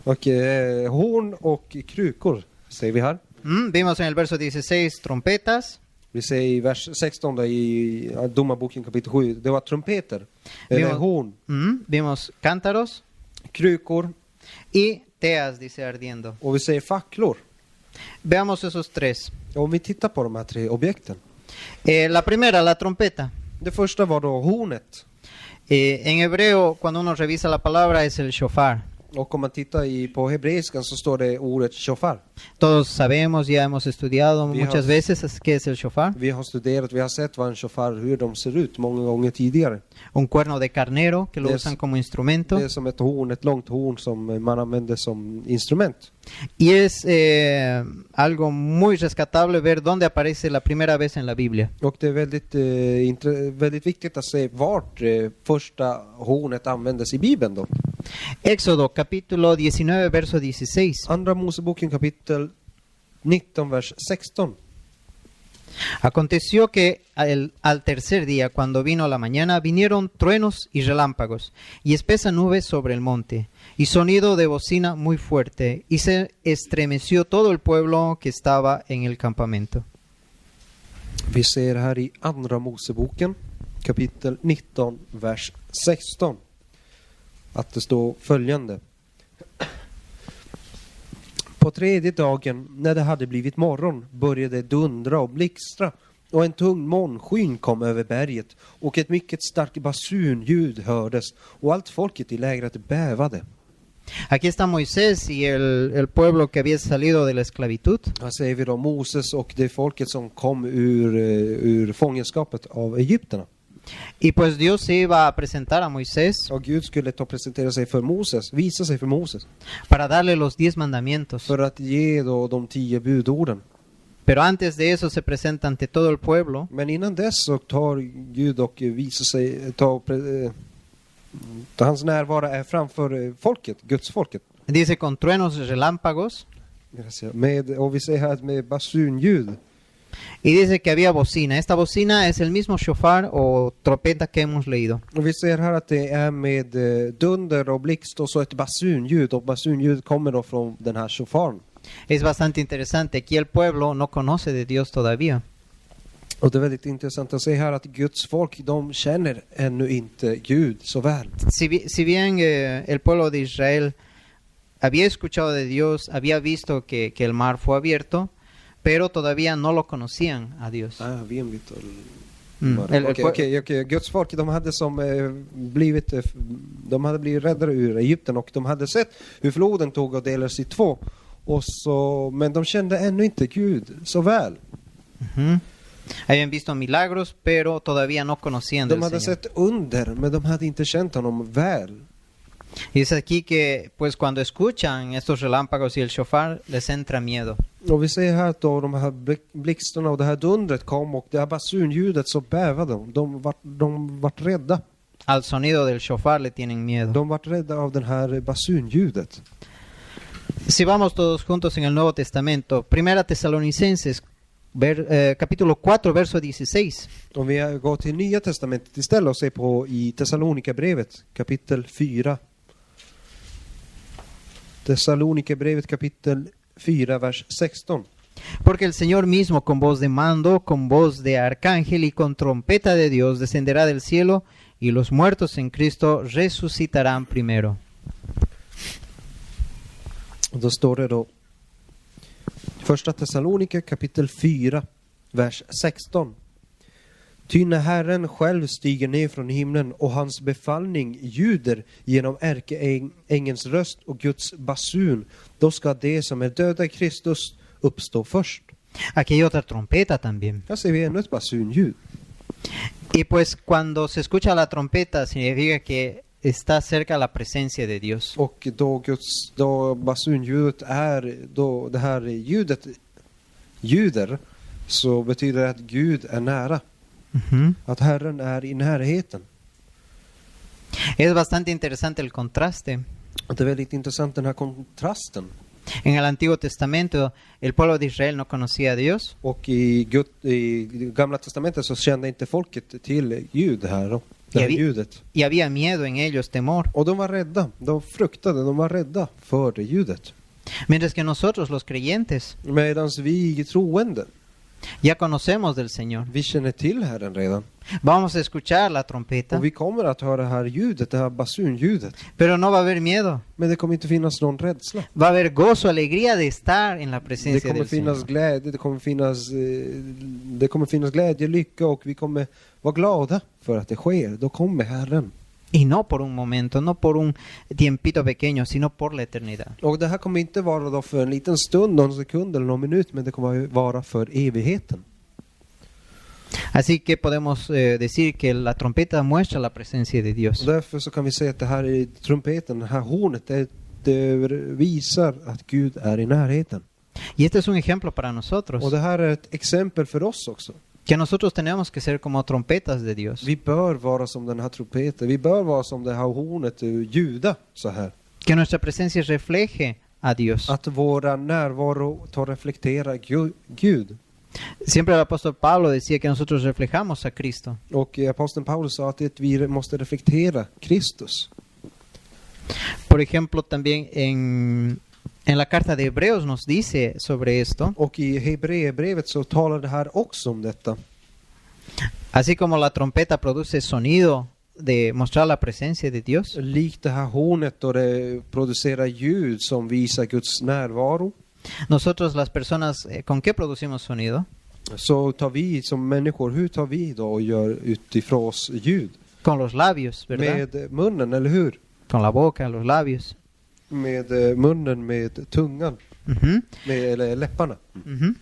Och horn och krukor säger vi här. Vimos en el verso 16 trompetas. Vi säger i vers 16 där i Domarboken kapitel 7. Det var trumpeter. Eller horn. Vimos cántaros. Krukor. Y teas, dice ardiendo. Och vi säger facklor. Veamos esos tres. Om vi tittar på de här tre objekten. La primera, la trompeta. Det första var då hornet. En hebreo, cuando uno revisa la palabra, es el shofar. Och om man tittar på hebreiskan så står det ordet shofar. Todos sabemos, ya hemos estudiado muchas veces qué es el shofar. Vi har studerat, vi har sett vad en shofar, hur de ser ut många gånger tidigare. Un cuerno de carnero que lo usan como instrumento. Det är som ett horn, ett långt horn som man använder som instrument. Y es algo muy rescatable ver dónde aparece la primera vez en la Biblia. Och det är väldigt viktigt att se vart första hornet användes i Bibeln då. Éxodo capítulo 19 verso 16. Andra Moseboken kapitel 19 vers 16. Aconteció que al tercer día, cuando vino la mañana, vinieron truenos y relámpagos, y espesa nube sobre el monte, y sonido de bocina muy fuerte, y se estremeció todo el pueblo que estaba en el campamento. Vi ser här i Andra Moseboken kapitel 19 vers 16 att det står följande. På tredje dagen, när det hade blivit morgon, började dundra och blixtra, och en tung molnskyn kom över berget, och ett mycket starkt basunljud hördes, och allt folket i lägret bävade. Aquí está Moisés y el pueblo que había salido de la esclavitud. Här ser vi då Moses och det folket som kom ur fångenskapet av egypterna. Y pues Dios se iba a presentar a Moisés Och Gud skulle presentera sig för Moses, visa sig för Moses, para darle los 10 mandamientos. för att ge då de 10 budorden. Pero antes de eso se presenta ante todo el pueblo. Men innan dess så tar Gud och visar sig, tar hans närvaro är framför folket, Guds folket. Dice con truenos y relámpagos. Och vi ser här med basunljud. Y dice que había bocina. Esta bocina es el mismo shofar o trompeta que hemos leído. Och vi ser här att det är med dunder och blixt och så ett basunljud. Och basunljud kommer då från den här shofaren. Es bastante interesante. Aquí el pueblo no conoce de Dios todavía. Och det är väldigt intressant att se här att Guds folk, de känner ännu inte Gud så väl. Si bien el pueblo de Israel había escuchado de Dios, había visto que el mar fue abierto, pero todavía no lo conocían a Dios. Okej. Guds folk, de hade blivit räddade ur Egypten och de hade sett hur floden tog och delades i två. Men de kände ännu inte Gud så väl. Habían visto milagros, pero todavía no conocían De del hade Señor. sett under, men de hade inte känt honom väl. Y es aquí que, pues, cuando escuchan estos relámpagos y el shofar, les entra miedo. Och vi ser här att då de här blixtarna och det här dundret kom och det här basunljudet, så bävade de. De vart rädda. Al sonido del shofar le tienen miedo. De vart rädda av den här basunljudet. Si vamos todos juntos en el Nuevo Testamento, Primera Tesalonicenses, capítulo 4, verso 16. Om vi går till Nya Testamentet istället och ser på i Thessalonikerbrevet kapitel 4. Thessalonikerbrevet kapitel 4, vers 16. Porque el Señor mismo, con voz de mando, con voz de arcángel y con trompeta de Dios, descenderá del cielo, y los muertos en Cristo resucitarán primero. Och då står det då Första Thessaloniker kapitel 4, vers 16. Ty när Herren själv stiger ner från himlen och hans befallning ljuder genom ärkeängelns röst och Guds basun, då ska det som är döda i Kristus uppstå först. Aquí hay otra trompeta también. Här ser vi ännu ett basunljud. Y pues cuando se escucha la trompeta significa que está cerca la presencia de Dios. Och då basunljudet då det här ljudet ljuder, så betyder det att Gud är nära. Att Herren är i närheten. Es bastante interesante el contraste. Det är väldigt intressant den här kontrasten. En el Antiguo Testamento el pueblo de Israel no conocía a Dios. Och i Gamla Testamentet så kände inte folket till Gud här då. Det här ljudet. Y había miedo en ellos, temor. Och de var rädda. De fruktade. De var rädda för det ljudet. Mientras que nosotros los creyentes Medans vi troende, ya conocemos del Señor. vi känner till Herren redan. Vamos a escuchar la trompeta, Och vi kommer att höra det här ljudet, det här basunljudet. pero no va a haber miedo. Men det kommer inte finnas någon rädsla. Va a haber gozo, alegría de estar en la Det presencia kommer del finnas Señor. glädje, det kommer finnas glädje, lycka, och vi kommer vara glada för att det sker. Då kommer Herren. Y no por un momento, no por un tiempito pequeño, sino por la eternidad. Och det här kommer inte vara då för en liten stund, någon sekund eller någon minut, men det kommer vara för evigheten. Así que podemos decir que la trompeta muestra la presencia de Dios. Och därför så kan vi säga att det här är trumpeten, det här hornet, det visar att Gud är i närheten. Y este es un ejemplo para nosotros, Och det här är ett exempel för oss också. que nosotros tenemos que ser como trompetas de Dios. Vi bör vara som den här trumpeten. Vi bör vara som det här hornet, ljuda så här. Que nuestra presencia refleje a Dios. Att våra närvaro tar reflektera Gud. Siempre el apóstol Pablo decía que nosotros reflejamos a Cristo. Och aposteln Paulus sa att vi måste reflektera Kristus. Por ejemplo, también en la carta de Hebreos nos dice sobre esto. Och i Hebreerbrevet så talar det här också om detta. Así como la trompeta produce sonido de mostrar la presencia de Dios, Likt det här hornet då det producerar ljud som visar Guds närvaro, nosotros las personas, ¿con qué producimos sonido? så tar vi som människor, hur tar vi då och gör utifrån oss ljud? Con los labios, ¿verdad? Med munnen, eller hur? Con la boca, los labios. Med munnen, med tungan, Ujú, eller läpparna. ujú.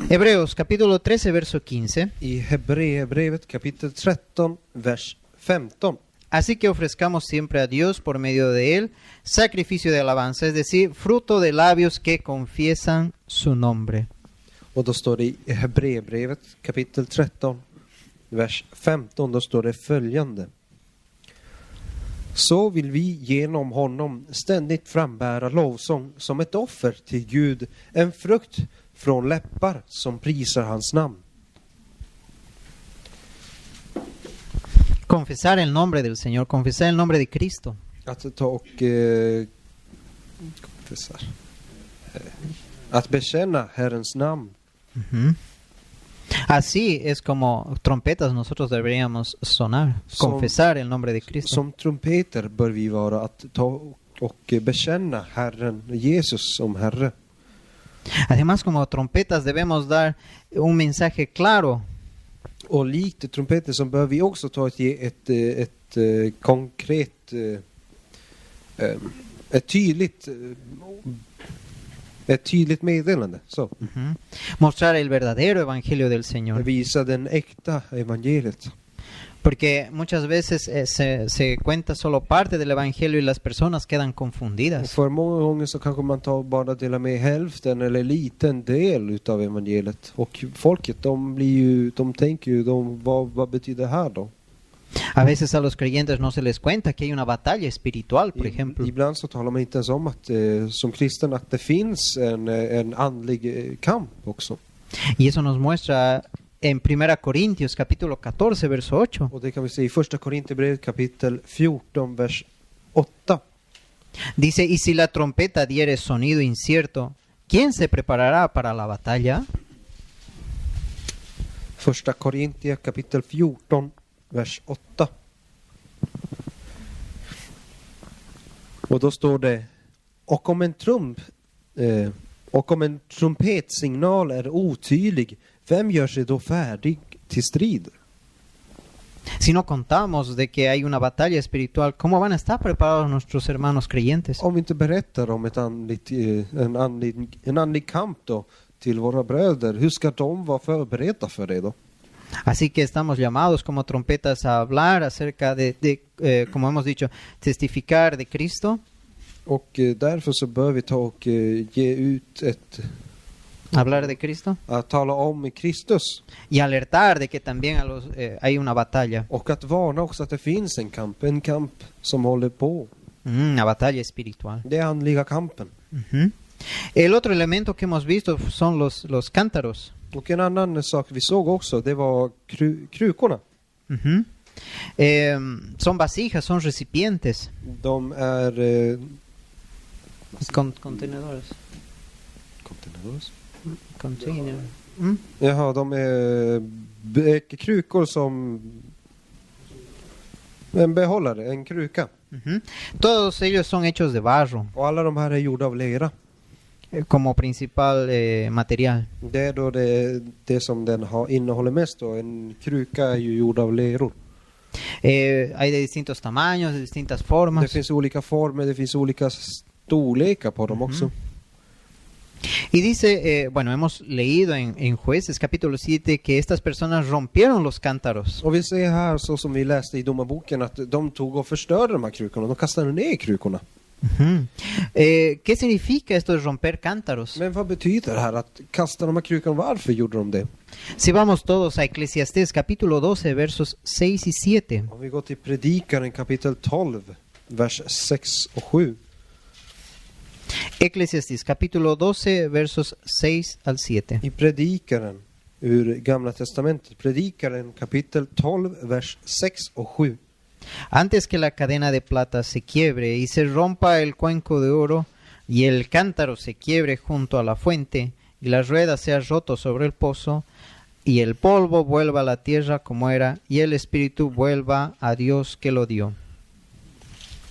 Hebreos capítulo 13, verso 15. I Hebreerbrevet kapitel 13, vers 15. Así que ofrezcamos siempre a Dios por medio de él sacrificio de alabanza, es decir, fruto de labios que confiesan su nombre. Och då står det i Hebreerbrevet kapitel 13, vers 15, då står det följande. Så vill vi genom honom ständigt frambära lovsång som ett offer till Gud, en frukt från läppar som prisar hans namn. Confesar el nombre del Señor, confesar el nombre de Cristo. Att ta och att bekänna Herrens namn. Ujú. Así es como trompetas nosotros deberíamos sonar, confesar el nombre de Cristo. Som trumpeter bör vi vara, att ta och bekänna Herren Jesus som Herre. Además, como trompetas debemos dar un mensaje claro. Och likt trumpeten så behöver vi också ta ett konkret, ett tydligt meddelande. Så. Ujú. Mostrar el verdadero evangelio del Señor. Visa den äkta evangeliet. Porque muchas veces se cuenta solo parte del evangelio y las personas quedan Och confundidas. för många gånger så kanske man tar bara delar med hälften eller liten del utav evangeliet. Och folket, de tänker ju, vad betyder det här då? A veces a los creyentes no se les cuenta que hay una batalla espiritual, por ejemplo. Ibland så talar man inte ens om att som kristen att det finns en andlig kamp också. Y eso nos muestra en 1 Corintios capítulo 14, verso 8. Och det kan vi se i första Korinthierbrevet kapitel 14, vers 8. Dice, y si la trompeta diere sonido incierto, ¿quién se preparará para la batalla? Första Korinthia kapitel 14, vers 8. Och då står det, och om en trumpetsignal är otydlig, vem gör sig då färdig till strid? Si no contamos de que hay una batalla espiritual, ¿cómo van a estar preparados nuestros hermanos creyentes? Om vi inte berättar om en andlig kamp då till våra bröder, hur ska de vara förberedda för det då? Así que estamos llamados como trompetas a hablar acerca como hemos dicho, testificar de Cristo. Och därför så bör vi ta och ge ut Hablar de Cristo att tala om Kristus. y alertar de que también hay una batalla, Och att varna också att det finns en kamp som håller på. una batalla espiritual. Det är andliga kampen. Ujú. El otro elemento que hemos visto son los cántaros. Och en annan sak vi såg också, det var krukorna. Ujú. Son vasijas, son recipientes. De är Contenedores. containers. Container. Mm. Jaha, de är krukor som en behållare, en kruka. Ujú. Todos ellos son hechos de barro Och alla de här är gjorda av lera. como principal material. Det är då det som den innehåller mest då. En kruka är ju gjord av leror. Hay de distintos tamaños, de distintas Det formas. finns olika former, det finns olika storlekar på dem också. Y dice, bueno, hemos leído en Jueces capítulo 7 que estas personas rompieron los cántaros. Och vi ser här, så som vi läste i Domarboken, att de tog och förstörde de här krukorna. De kastade ner krukorna. Ujú. ¿Qué significa esto de romper cántaros? Men vad betyder det här att kasta de här krukorna? Varför gjorde de det? Si vamos todos a Eclesiastés capítulo 12 versos 6 y 7. Om vi går till Predikaren kapitel 12, vers 6 och 7. Eclesiastés capítulo 12 versos 6 al 7. I Predikaren ur Gamla testamentet. Predikaren kapitel 12, vers 6 och 7. Antes que la cadena de plata se quiebre y se rompa el cuenco de oro y el cántaro se quiebre junto a la fuente y la rueda sea roto sobre el pozo y el polvo vuelva a la tierra como era y el espíritu vuelva a Dios que lo dio.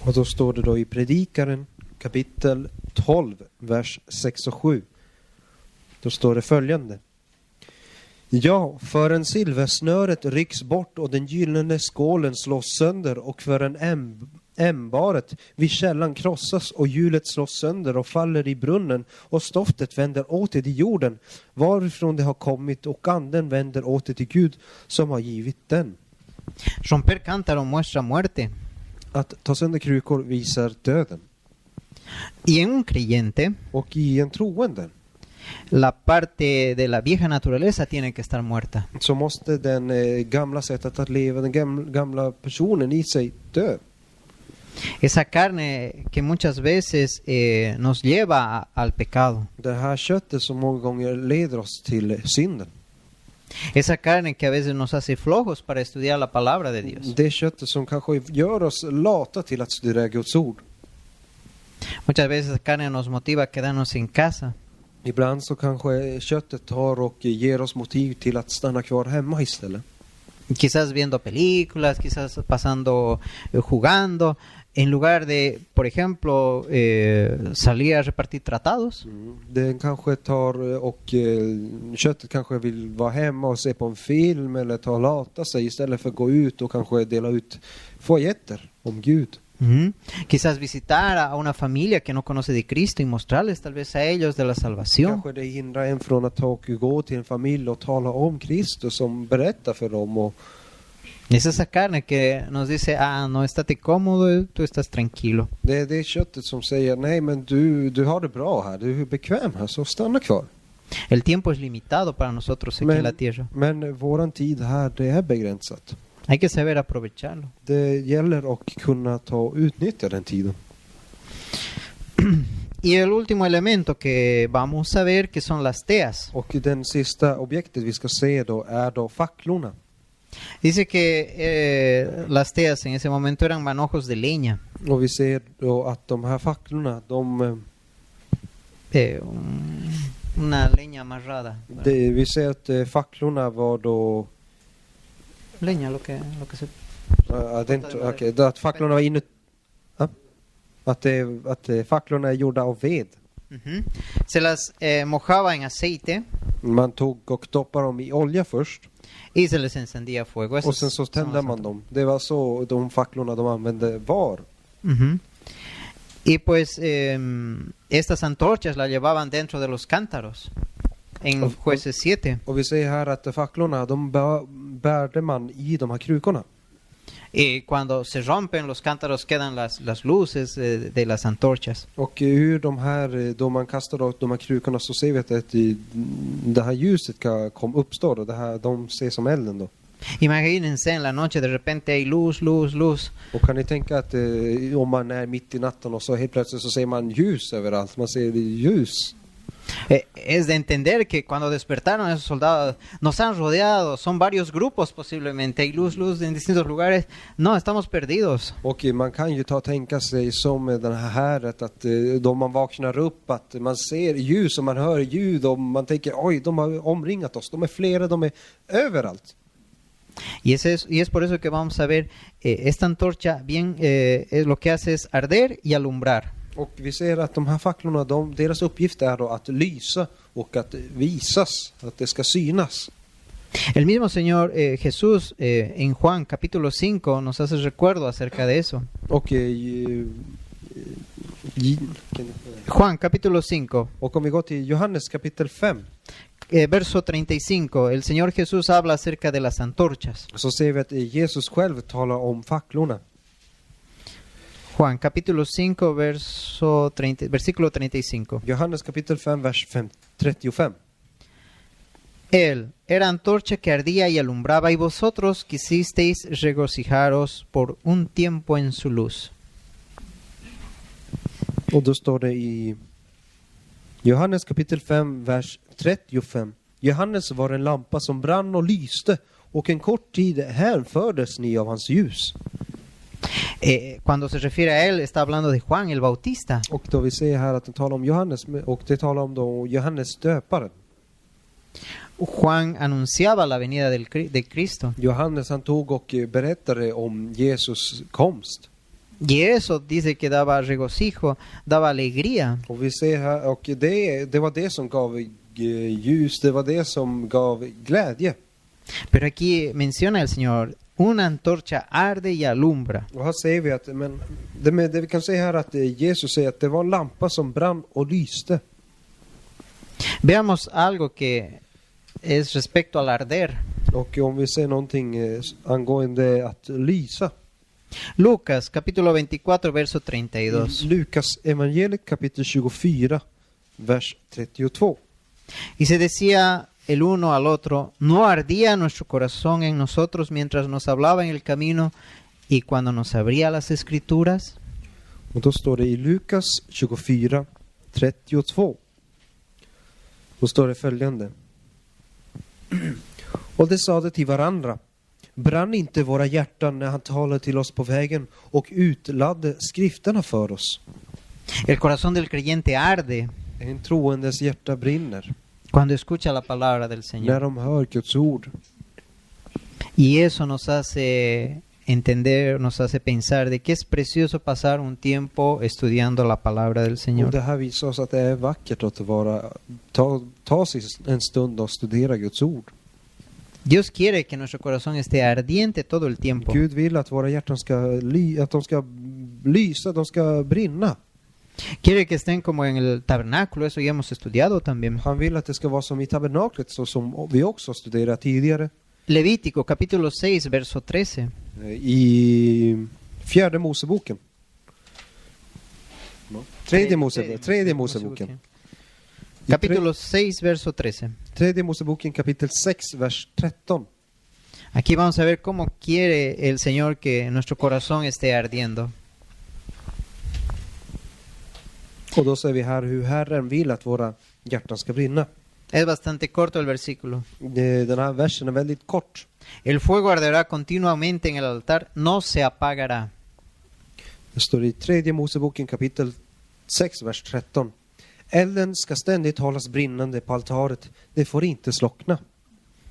Och då står det då i Predikaren kapitel 12, vers 6 och 7. Då står det följande. Ja, förrän silversnöret rycks bort och den gyllene skålen slås sönder och förrän ämbaret vid källan krossas och hjulet slås sönder och faller i brunnen och stoftet vänder åter till jorden varifrån det har kommit och anden vänder åter till Gud som har givit den. Romper cántaro muestra muerte. Att ta sönder krukor visar döden. Y en un creyente, Och i en troende la parte de la vieja naturaleza tiene que estar muerta. så måste den gamla sättet att leva, den gamla personen i sig dö. Esa carne que muchas veces nos lleva al pecado. Det här köttet som många gånger leder oss till synden. Esa carne que a veces nos hace flojos para estudiar la palabra de Dios. Det köttet som kanske gör oss lata till att studera Guds ord. Muchas veces esa carne nos motiva a quedarnos en casa. Ibland så kanske köttet tar och ger oss motiv till att stanna kvar hemma istället. quizás viendo películas, quizás pasando, jugando, en lugar de, por ejemplo, salir a repartir tratados. Den kanske tar och köttet kanske vill vara hemma och se på en film eller ta och lata sig istället för att gå ut och kanske dela ut foljetter om Gud. Quizás visitar a una familia que no conoce de Cristo y mostrarles tal vez a ellos de la salvación. Kanske det hindrar en från att ta och gå till en familj och tala om Kristus, som berättar för dem. Och es esa carne que nos dice, no, estate cómodo, tú estás tranquilo. det är det köttet som säger, nej men du har det bra här, du är bekväm här, så stanna kvar. El tiempo es limitado para nosotros aquí en la tierra. Men våran tid här, det är begränsat. Hay que saber aprovecharlo. Det gäller att kunna ta och utnyttja den tiden. Y el último elemento que vamos a ver, que son las teas. Och den sista objektet vi ska se då är då facklorna. Dice que las teas en ese momento eran manojos de leña. Och vi ser då att de här facklorna, Una leña amarrada. vi ser att facklorna var då Leña, lo que se... att facklorna var inuti, att facklorna är gjorda av ved. Se las mojaba en aceite. Man tog och doppade dem i olja först. Y se les encendía fuego. Och sen så tände man dem. Det var så de facklorna de använde var. Y pues estas antorchas las llevaban dentro de los cántaros. En Jueces 7. Och vi ser här att facklorna, de bärde man i de här krukorna. Y cuando se rompen los cántaros quedan las luces de las antorchas. Och ur de här, då man kastar åt de här krukorna, så ser vi att det här ljuset uppstår. Och det här, de ser som elden då. Imagínense en la noche de repente hay luz. Och kan ni tänka att om man är mitt i natten och så helt plötsligt så ser man ljus överallt. Man ser ljus. Es de entender que cuando despertaron esos soldados, nos han rodeado, son varios grupos posiblemente, hay luz en distintos lugares. No, estamos perdidos. Och man kan ju tänka sig som den här att då man vaknar upp, att man ser ljus och man hör ljud och man tänker, oj, de har omringat oss, de är flera, de är överallt. Y es por eso que vamos a ver esta antorcha bien, lo que hace es arder y alumbrar. Och vi ser att de här facklorna, deras uppgift är då att lysa och att visas, att det ska synas. El mismo Señor Jesús en Juan capítulo 5 nos hace recuerdo acerca de eso. Och Juan capítulo 5. Och om vi går till Johannes kapitel 5. Verso 35. El Señor Jesús habla acerca de las antorchas. Så ser vi att Jesus själv talar om facklorna. Juan capítulo 5 versículo 35. Johannes kapitel 5 vers 35. Él era antorcha que ardía y alumbraba, y vosotros quisisteis regocijaros por un tiempo en su luz. Och då står det i Johannes kapitel 5 vers 35. Johannes var en lampa som brann och lyste, och en kort tid hänfördes ni av hans ljus. Cuando se refiere a él está hablando de Juan el Bautista. Och då vi ser här att det talar om Johannes, och det talar om då Johannes döparen. Juan anunciaba la venida de Cristo. Johannes han tog och berättade om Jesus komst. Y eso dice que daba regocijo, daba alegría. Och vi ser här, och det var det som gav ljus, det var det som gav glädje. Pero aquí menciona el Señor, una antorcha arde y alumbra. Och här ser vi att det vi kan se här att Jesus säger att det var en lampa som brann och lyste. Veamos algo que es respecto al arder. Och om vi ser någonting angående att lysa. Lucas capítulo 24 verso 32. Lukas evangeliet kapitel 24 vers 32. Y se decía el uno al otro, ¿no ardía nuestro corazón en nosotros mientras nos hablaba en el camino y cuando nos abría las escrituras? Och då står det i Lukas 24 32. Då står det följande. Och det sade till varandra: brann inte våra hjärtan när han talade till oss på vägen och utlade skrifterna för oss. El corazón del creyente arde En troendes hjärta brinner cuando escucha la palabra del när Señor. de hör Guds ord. Y eso nos hace entender, nos hace pensar de que es precioso pasar un tiempo estudiando la palabra del Och Señor. det här visar oss att det är vackert att ta sig en stund och studera Guds ord. Dios quiere que nuestro corazón esté ardiente todo el tiempo. Gud vill att våra hjärtan ska lysa, de ska brinna. Quiere que estén como en el tabernáculo, eso ya hemos estudiado también. Han vill att det ska vara som i tabernaklet, så som vi också studerat tidigare. Levítico capítulo 6, verso 13. I fjärde Moseboken. Tredje Moseboken. Capítulo 6, verso 13. Tredje Moseboken kapitel 6, vers 13. Aquí vamos a ver cómo quiere el Señor que nuestro corazón esté ardiendo. Och då ser vi här hur Herren vill att våra hjärtan ska brinna. Es bastante corto el versículo. Den här versen är väldigt kort. El fuego arderá continuamente en el altar, no se apagará. Det står i tredje Moseboken kapitel 6, vers 13. Elden ska ständigt hållas brinnande på altaret. Det får inte slockna.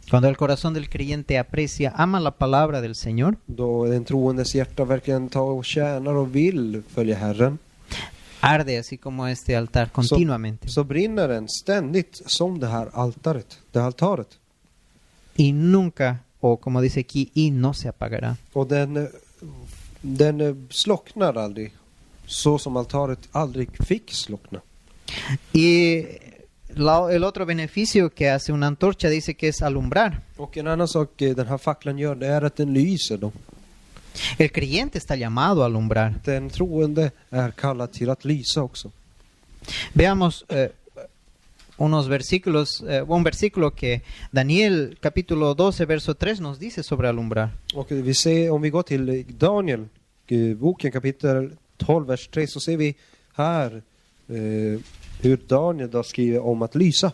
Cuando el corazón del creyente aprecia, ama la palabra del Señor, Då den troendes hjärta verkligen tar och tjänar och vill följa Herren, arde así como este altar continuamente. så brinner den ständigt som det här altaret. Y nunca, o como dice aquí, y no se apagará. Och den slocknar aldrig, så som altaret aldrig fick slockna. Y el otro beneficio que hace una antorcha dice que es alumbrar. Och en annan sak den här facklan gör, det är att den lyser då. El creyente está llamado a alumbrar. Den troende är kallad till att lysa också. Veamos unos versículos, un versículo que Daniel capítulo 12 verso 3 nos dice sobre alumbrar. Och vi ser, om vi går till Daniel, boken kapitel 12, vers 3, så ser vi här hur Daniel då skriver om att lysa.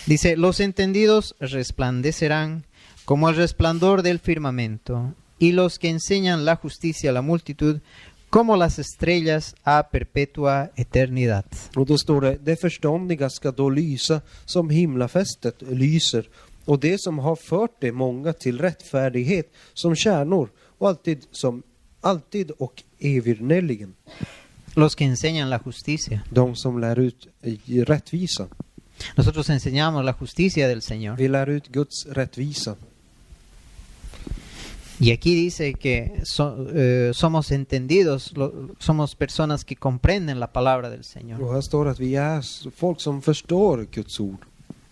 Dice, los entendidos resplandecerán como el resplandor del firmamento, y los que enseñan la justicia a la multitud como las estrellas a perpetua eternidad. Och då står det förståndiga ska då lysa som himlafästet lyser, och det som har fört det många till rättfärdighet som kärnor, och alltid och evignerligen. Los que enseñan la justicia. De som lär ut rättvisa. Nosotros enseñamos la justicia del Señor. Vi lär ut Guds rättvisa. Y aquí dice que somos entendidos, somos personas que comprenden la palabra del Señor. Och här står att vi är folk som förstår Guds ord.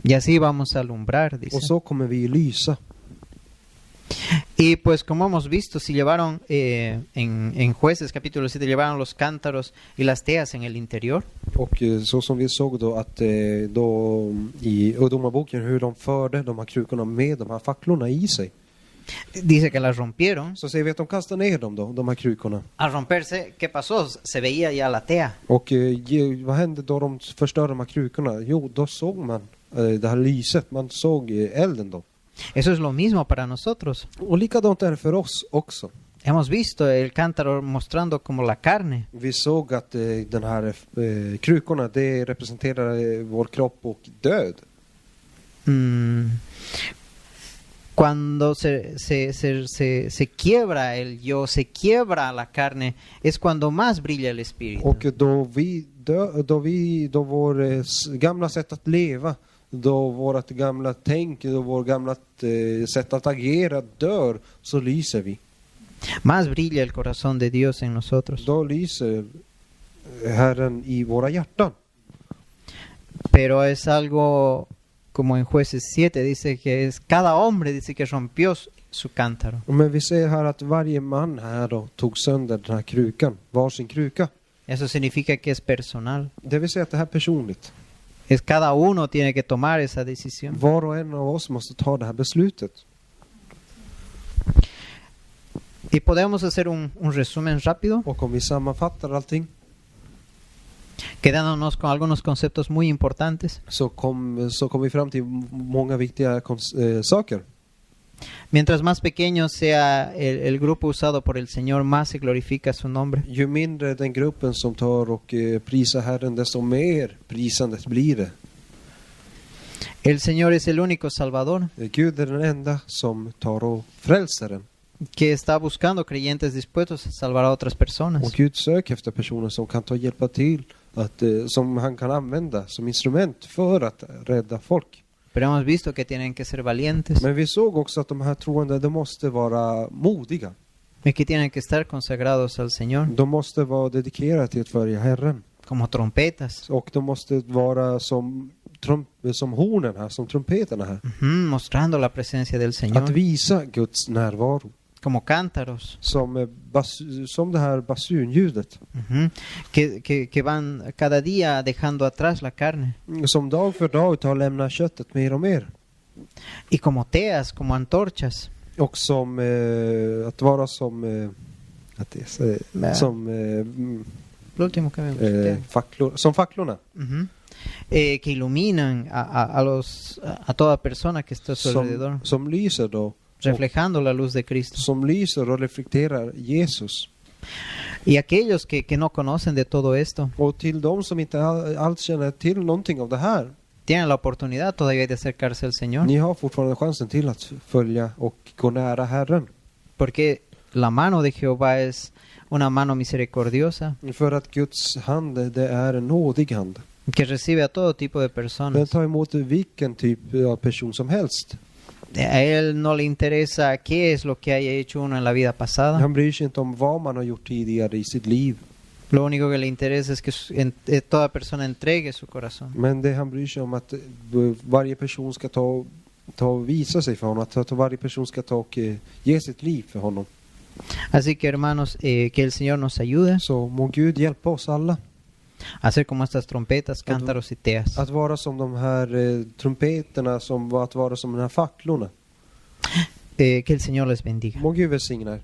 Y así vamos a alumbrar, dice. Och så kommer vi lysa. Y pues como hemos visto, si llevaron en Jueces capítulo 7, llevaron los cántaros y las teas en el interior. Och så som vi såg då att då i Domarboken hur de förde de här krukorna med de här facklorna i sig. Dice que las rompieron. Så ser vi att de kastar ner dem då, de här krukorna. Al romperse, ¿qué pasó? Se veía ya la tea. Och vad hände då de förstörde de här krukorna? Jo, då såg man det här lyset, man såg elden då. Eso es lo mismo para nosotros. Och likadant är det för oss också. Hemos visto el cántaro mostrando como la carne. Vi såg att den här krukorna, det representerar vår kropp och död. Cuando se quiebra el yo, se quiebra la carne, es cuando más brilla el espíritu. Och då vår gamla sätt att leva, då vårt gamla tänk, då vår gamla sätt att agera dör, så lyser vi. Más brilla el corazón de Dios en nosotros. Då lyser Herren i våra hjärtan. Pero es algo como en Jueces 7 dice que es cada hombre dice que rompió su cántaro. Men vi ser här att varje man här då tog sönder den här krukan, varsin kruka. Eso significa que es personal. Det vill säga att det här är personligt. Es cada uno tiene que tomar esa decisión. Var och en av oss måste ta det här beslutet. Y podemos hacer un resumen rápido, Och om vi sammanfattar allting, quedándonos con algunos conceptos muy importantes. så kom vi fram till många viktiga saker. Mientras más pequeño sea el grupo usado por el Señor, más se glorifica su nombre. Ju mindre den gruppen som tar och prisar Herren, desto mer prisandet blir det. El Señor es el único Salvador Gud är den enda som tar och frälser en. que está buscando creyentes dispuestos a salvar a otras personas. Och Gud söker efter personer som kan ta och hjälpa till, som han kan använda som instrument för att rädda folk. Pero hemos visto que tienen que ser valientes Men vi såg också att de här troende, de måste vara modiga. y que tienen que estar consagrados al Señor De måste vara dedikerade till att följa Herren. como trompetas, Och de måste vara som hornen här, som trumpeterna här. mostrando la presencia del Att Señor, visa Guds närvaro. como cántaros, Som det här basunljudet. que van cada día dejando atrás la carne, Som dag för dag tar lämna köttet mer och mer. y como teas, como antorchas, Och som att vara som lo último que me gusta. facklor, som facklorna. Que iluminan a toda persona que está a su alrededor, Som lyser då. reflejando la luz de Cristo. Som lyser och reflekterar Jesus. Y aquellos que no conocen de todo esto Och till de som inte alls känner till någonting av det här. tienen la oportunidad todavía de acercarse al Señor, Ni har fortfarande chansen till att följa och gå nära Herren. porque la mano de Jehová es una mano misericordiosa För att Guds hand, det är en nådig hand. que recibe a todo tipo de Den personas. tar emot vilken typ av person som helst. A él no le interesa qué es lo que haya hecho uno en la vida pasada. Han bryr sig inte om vad man har gjort tidigare i sitt liv. Lo único que le interesa es que toda persona entregue su corazón. Men det han bryr sig om att varje person ska ta och visa sig för honom. Att varje person ska ta och ge sitt liv för honom. Así que hermanos, que el Señor nos ayude Så må Gud hjälpa oss alla. a ser como estas trompetas, cántaros y teas. Att vara som de här trumpeterna, att vara som de här facklorna. Que el Señor les bendiga. Må Gud välsigna er.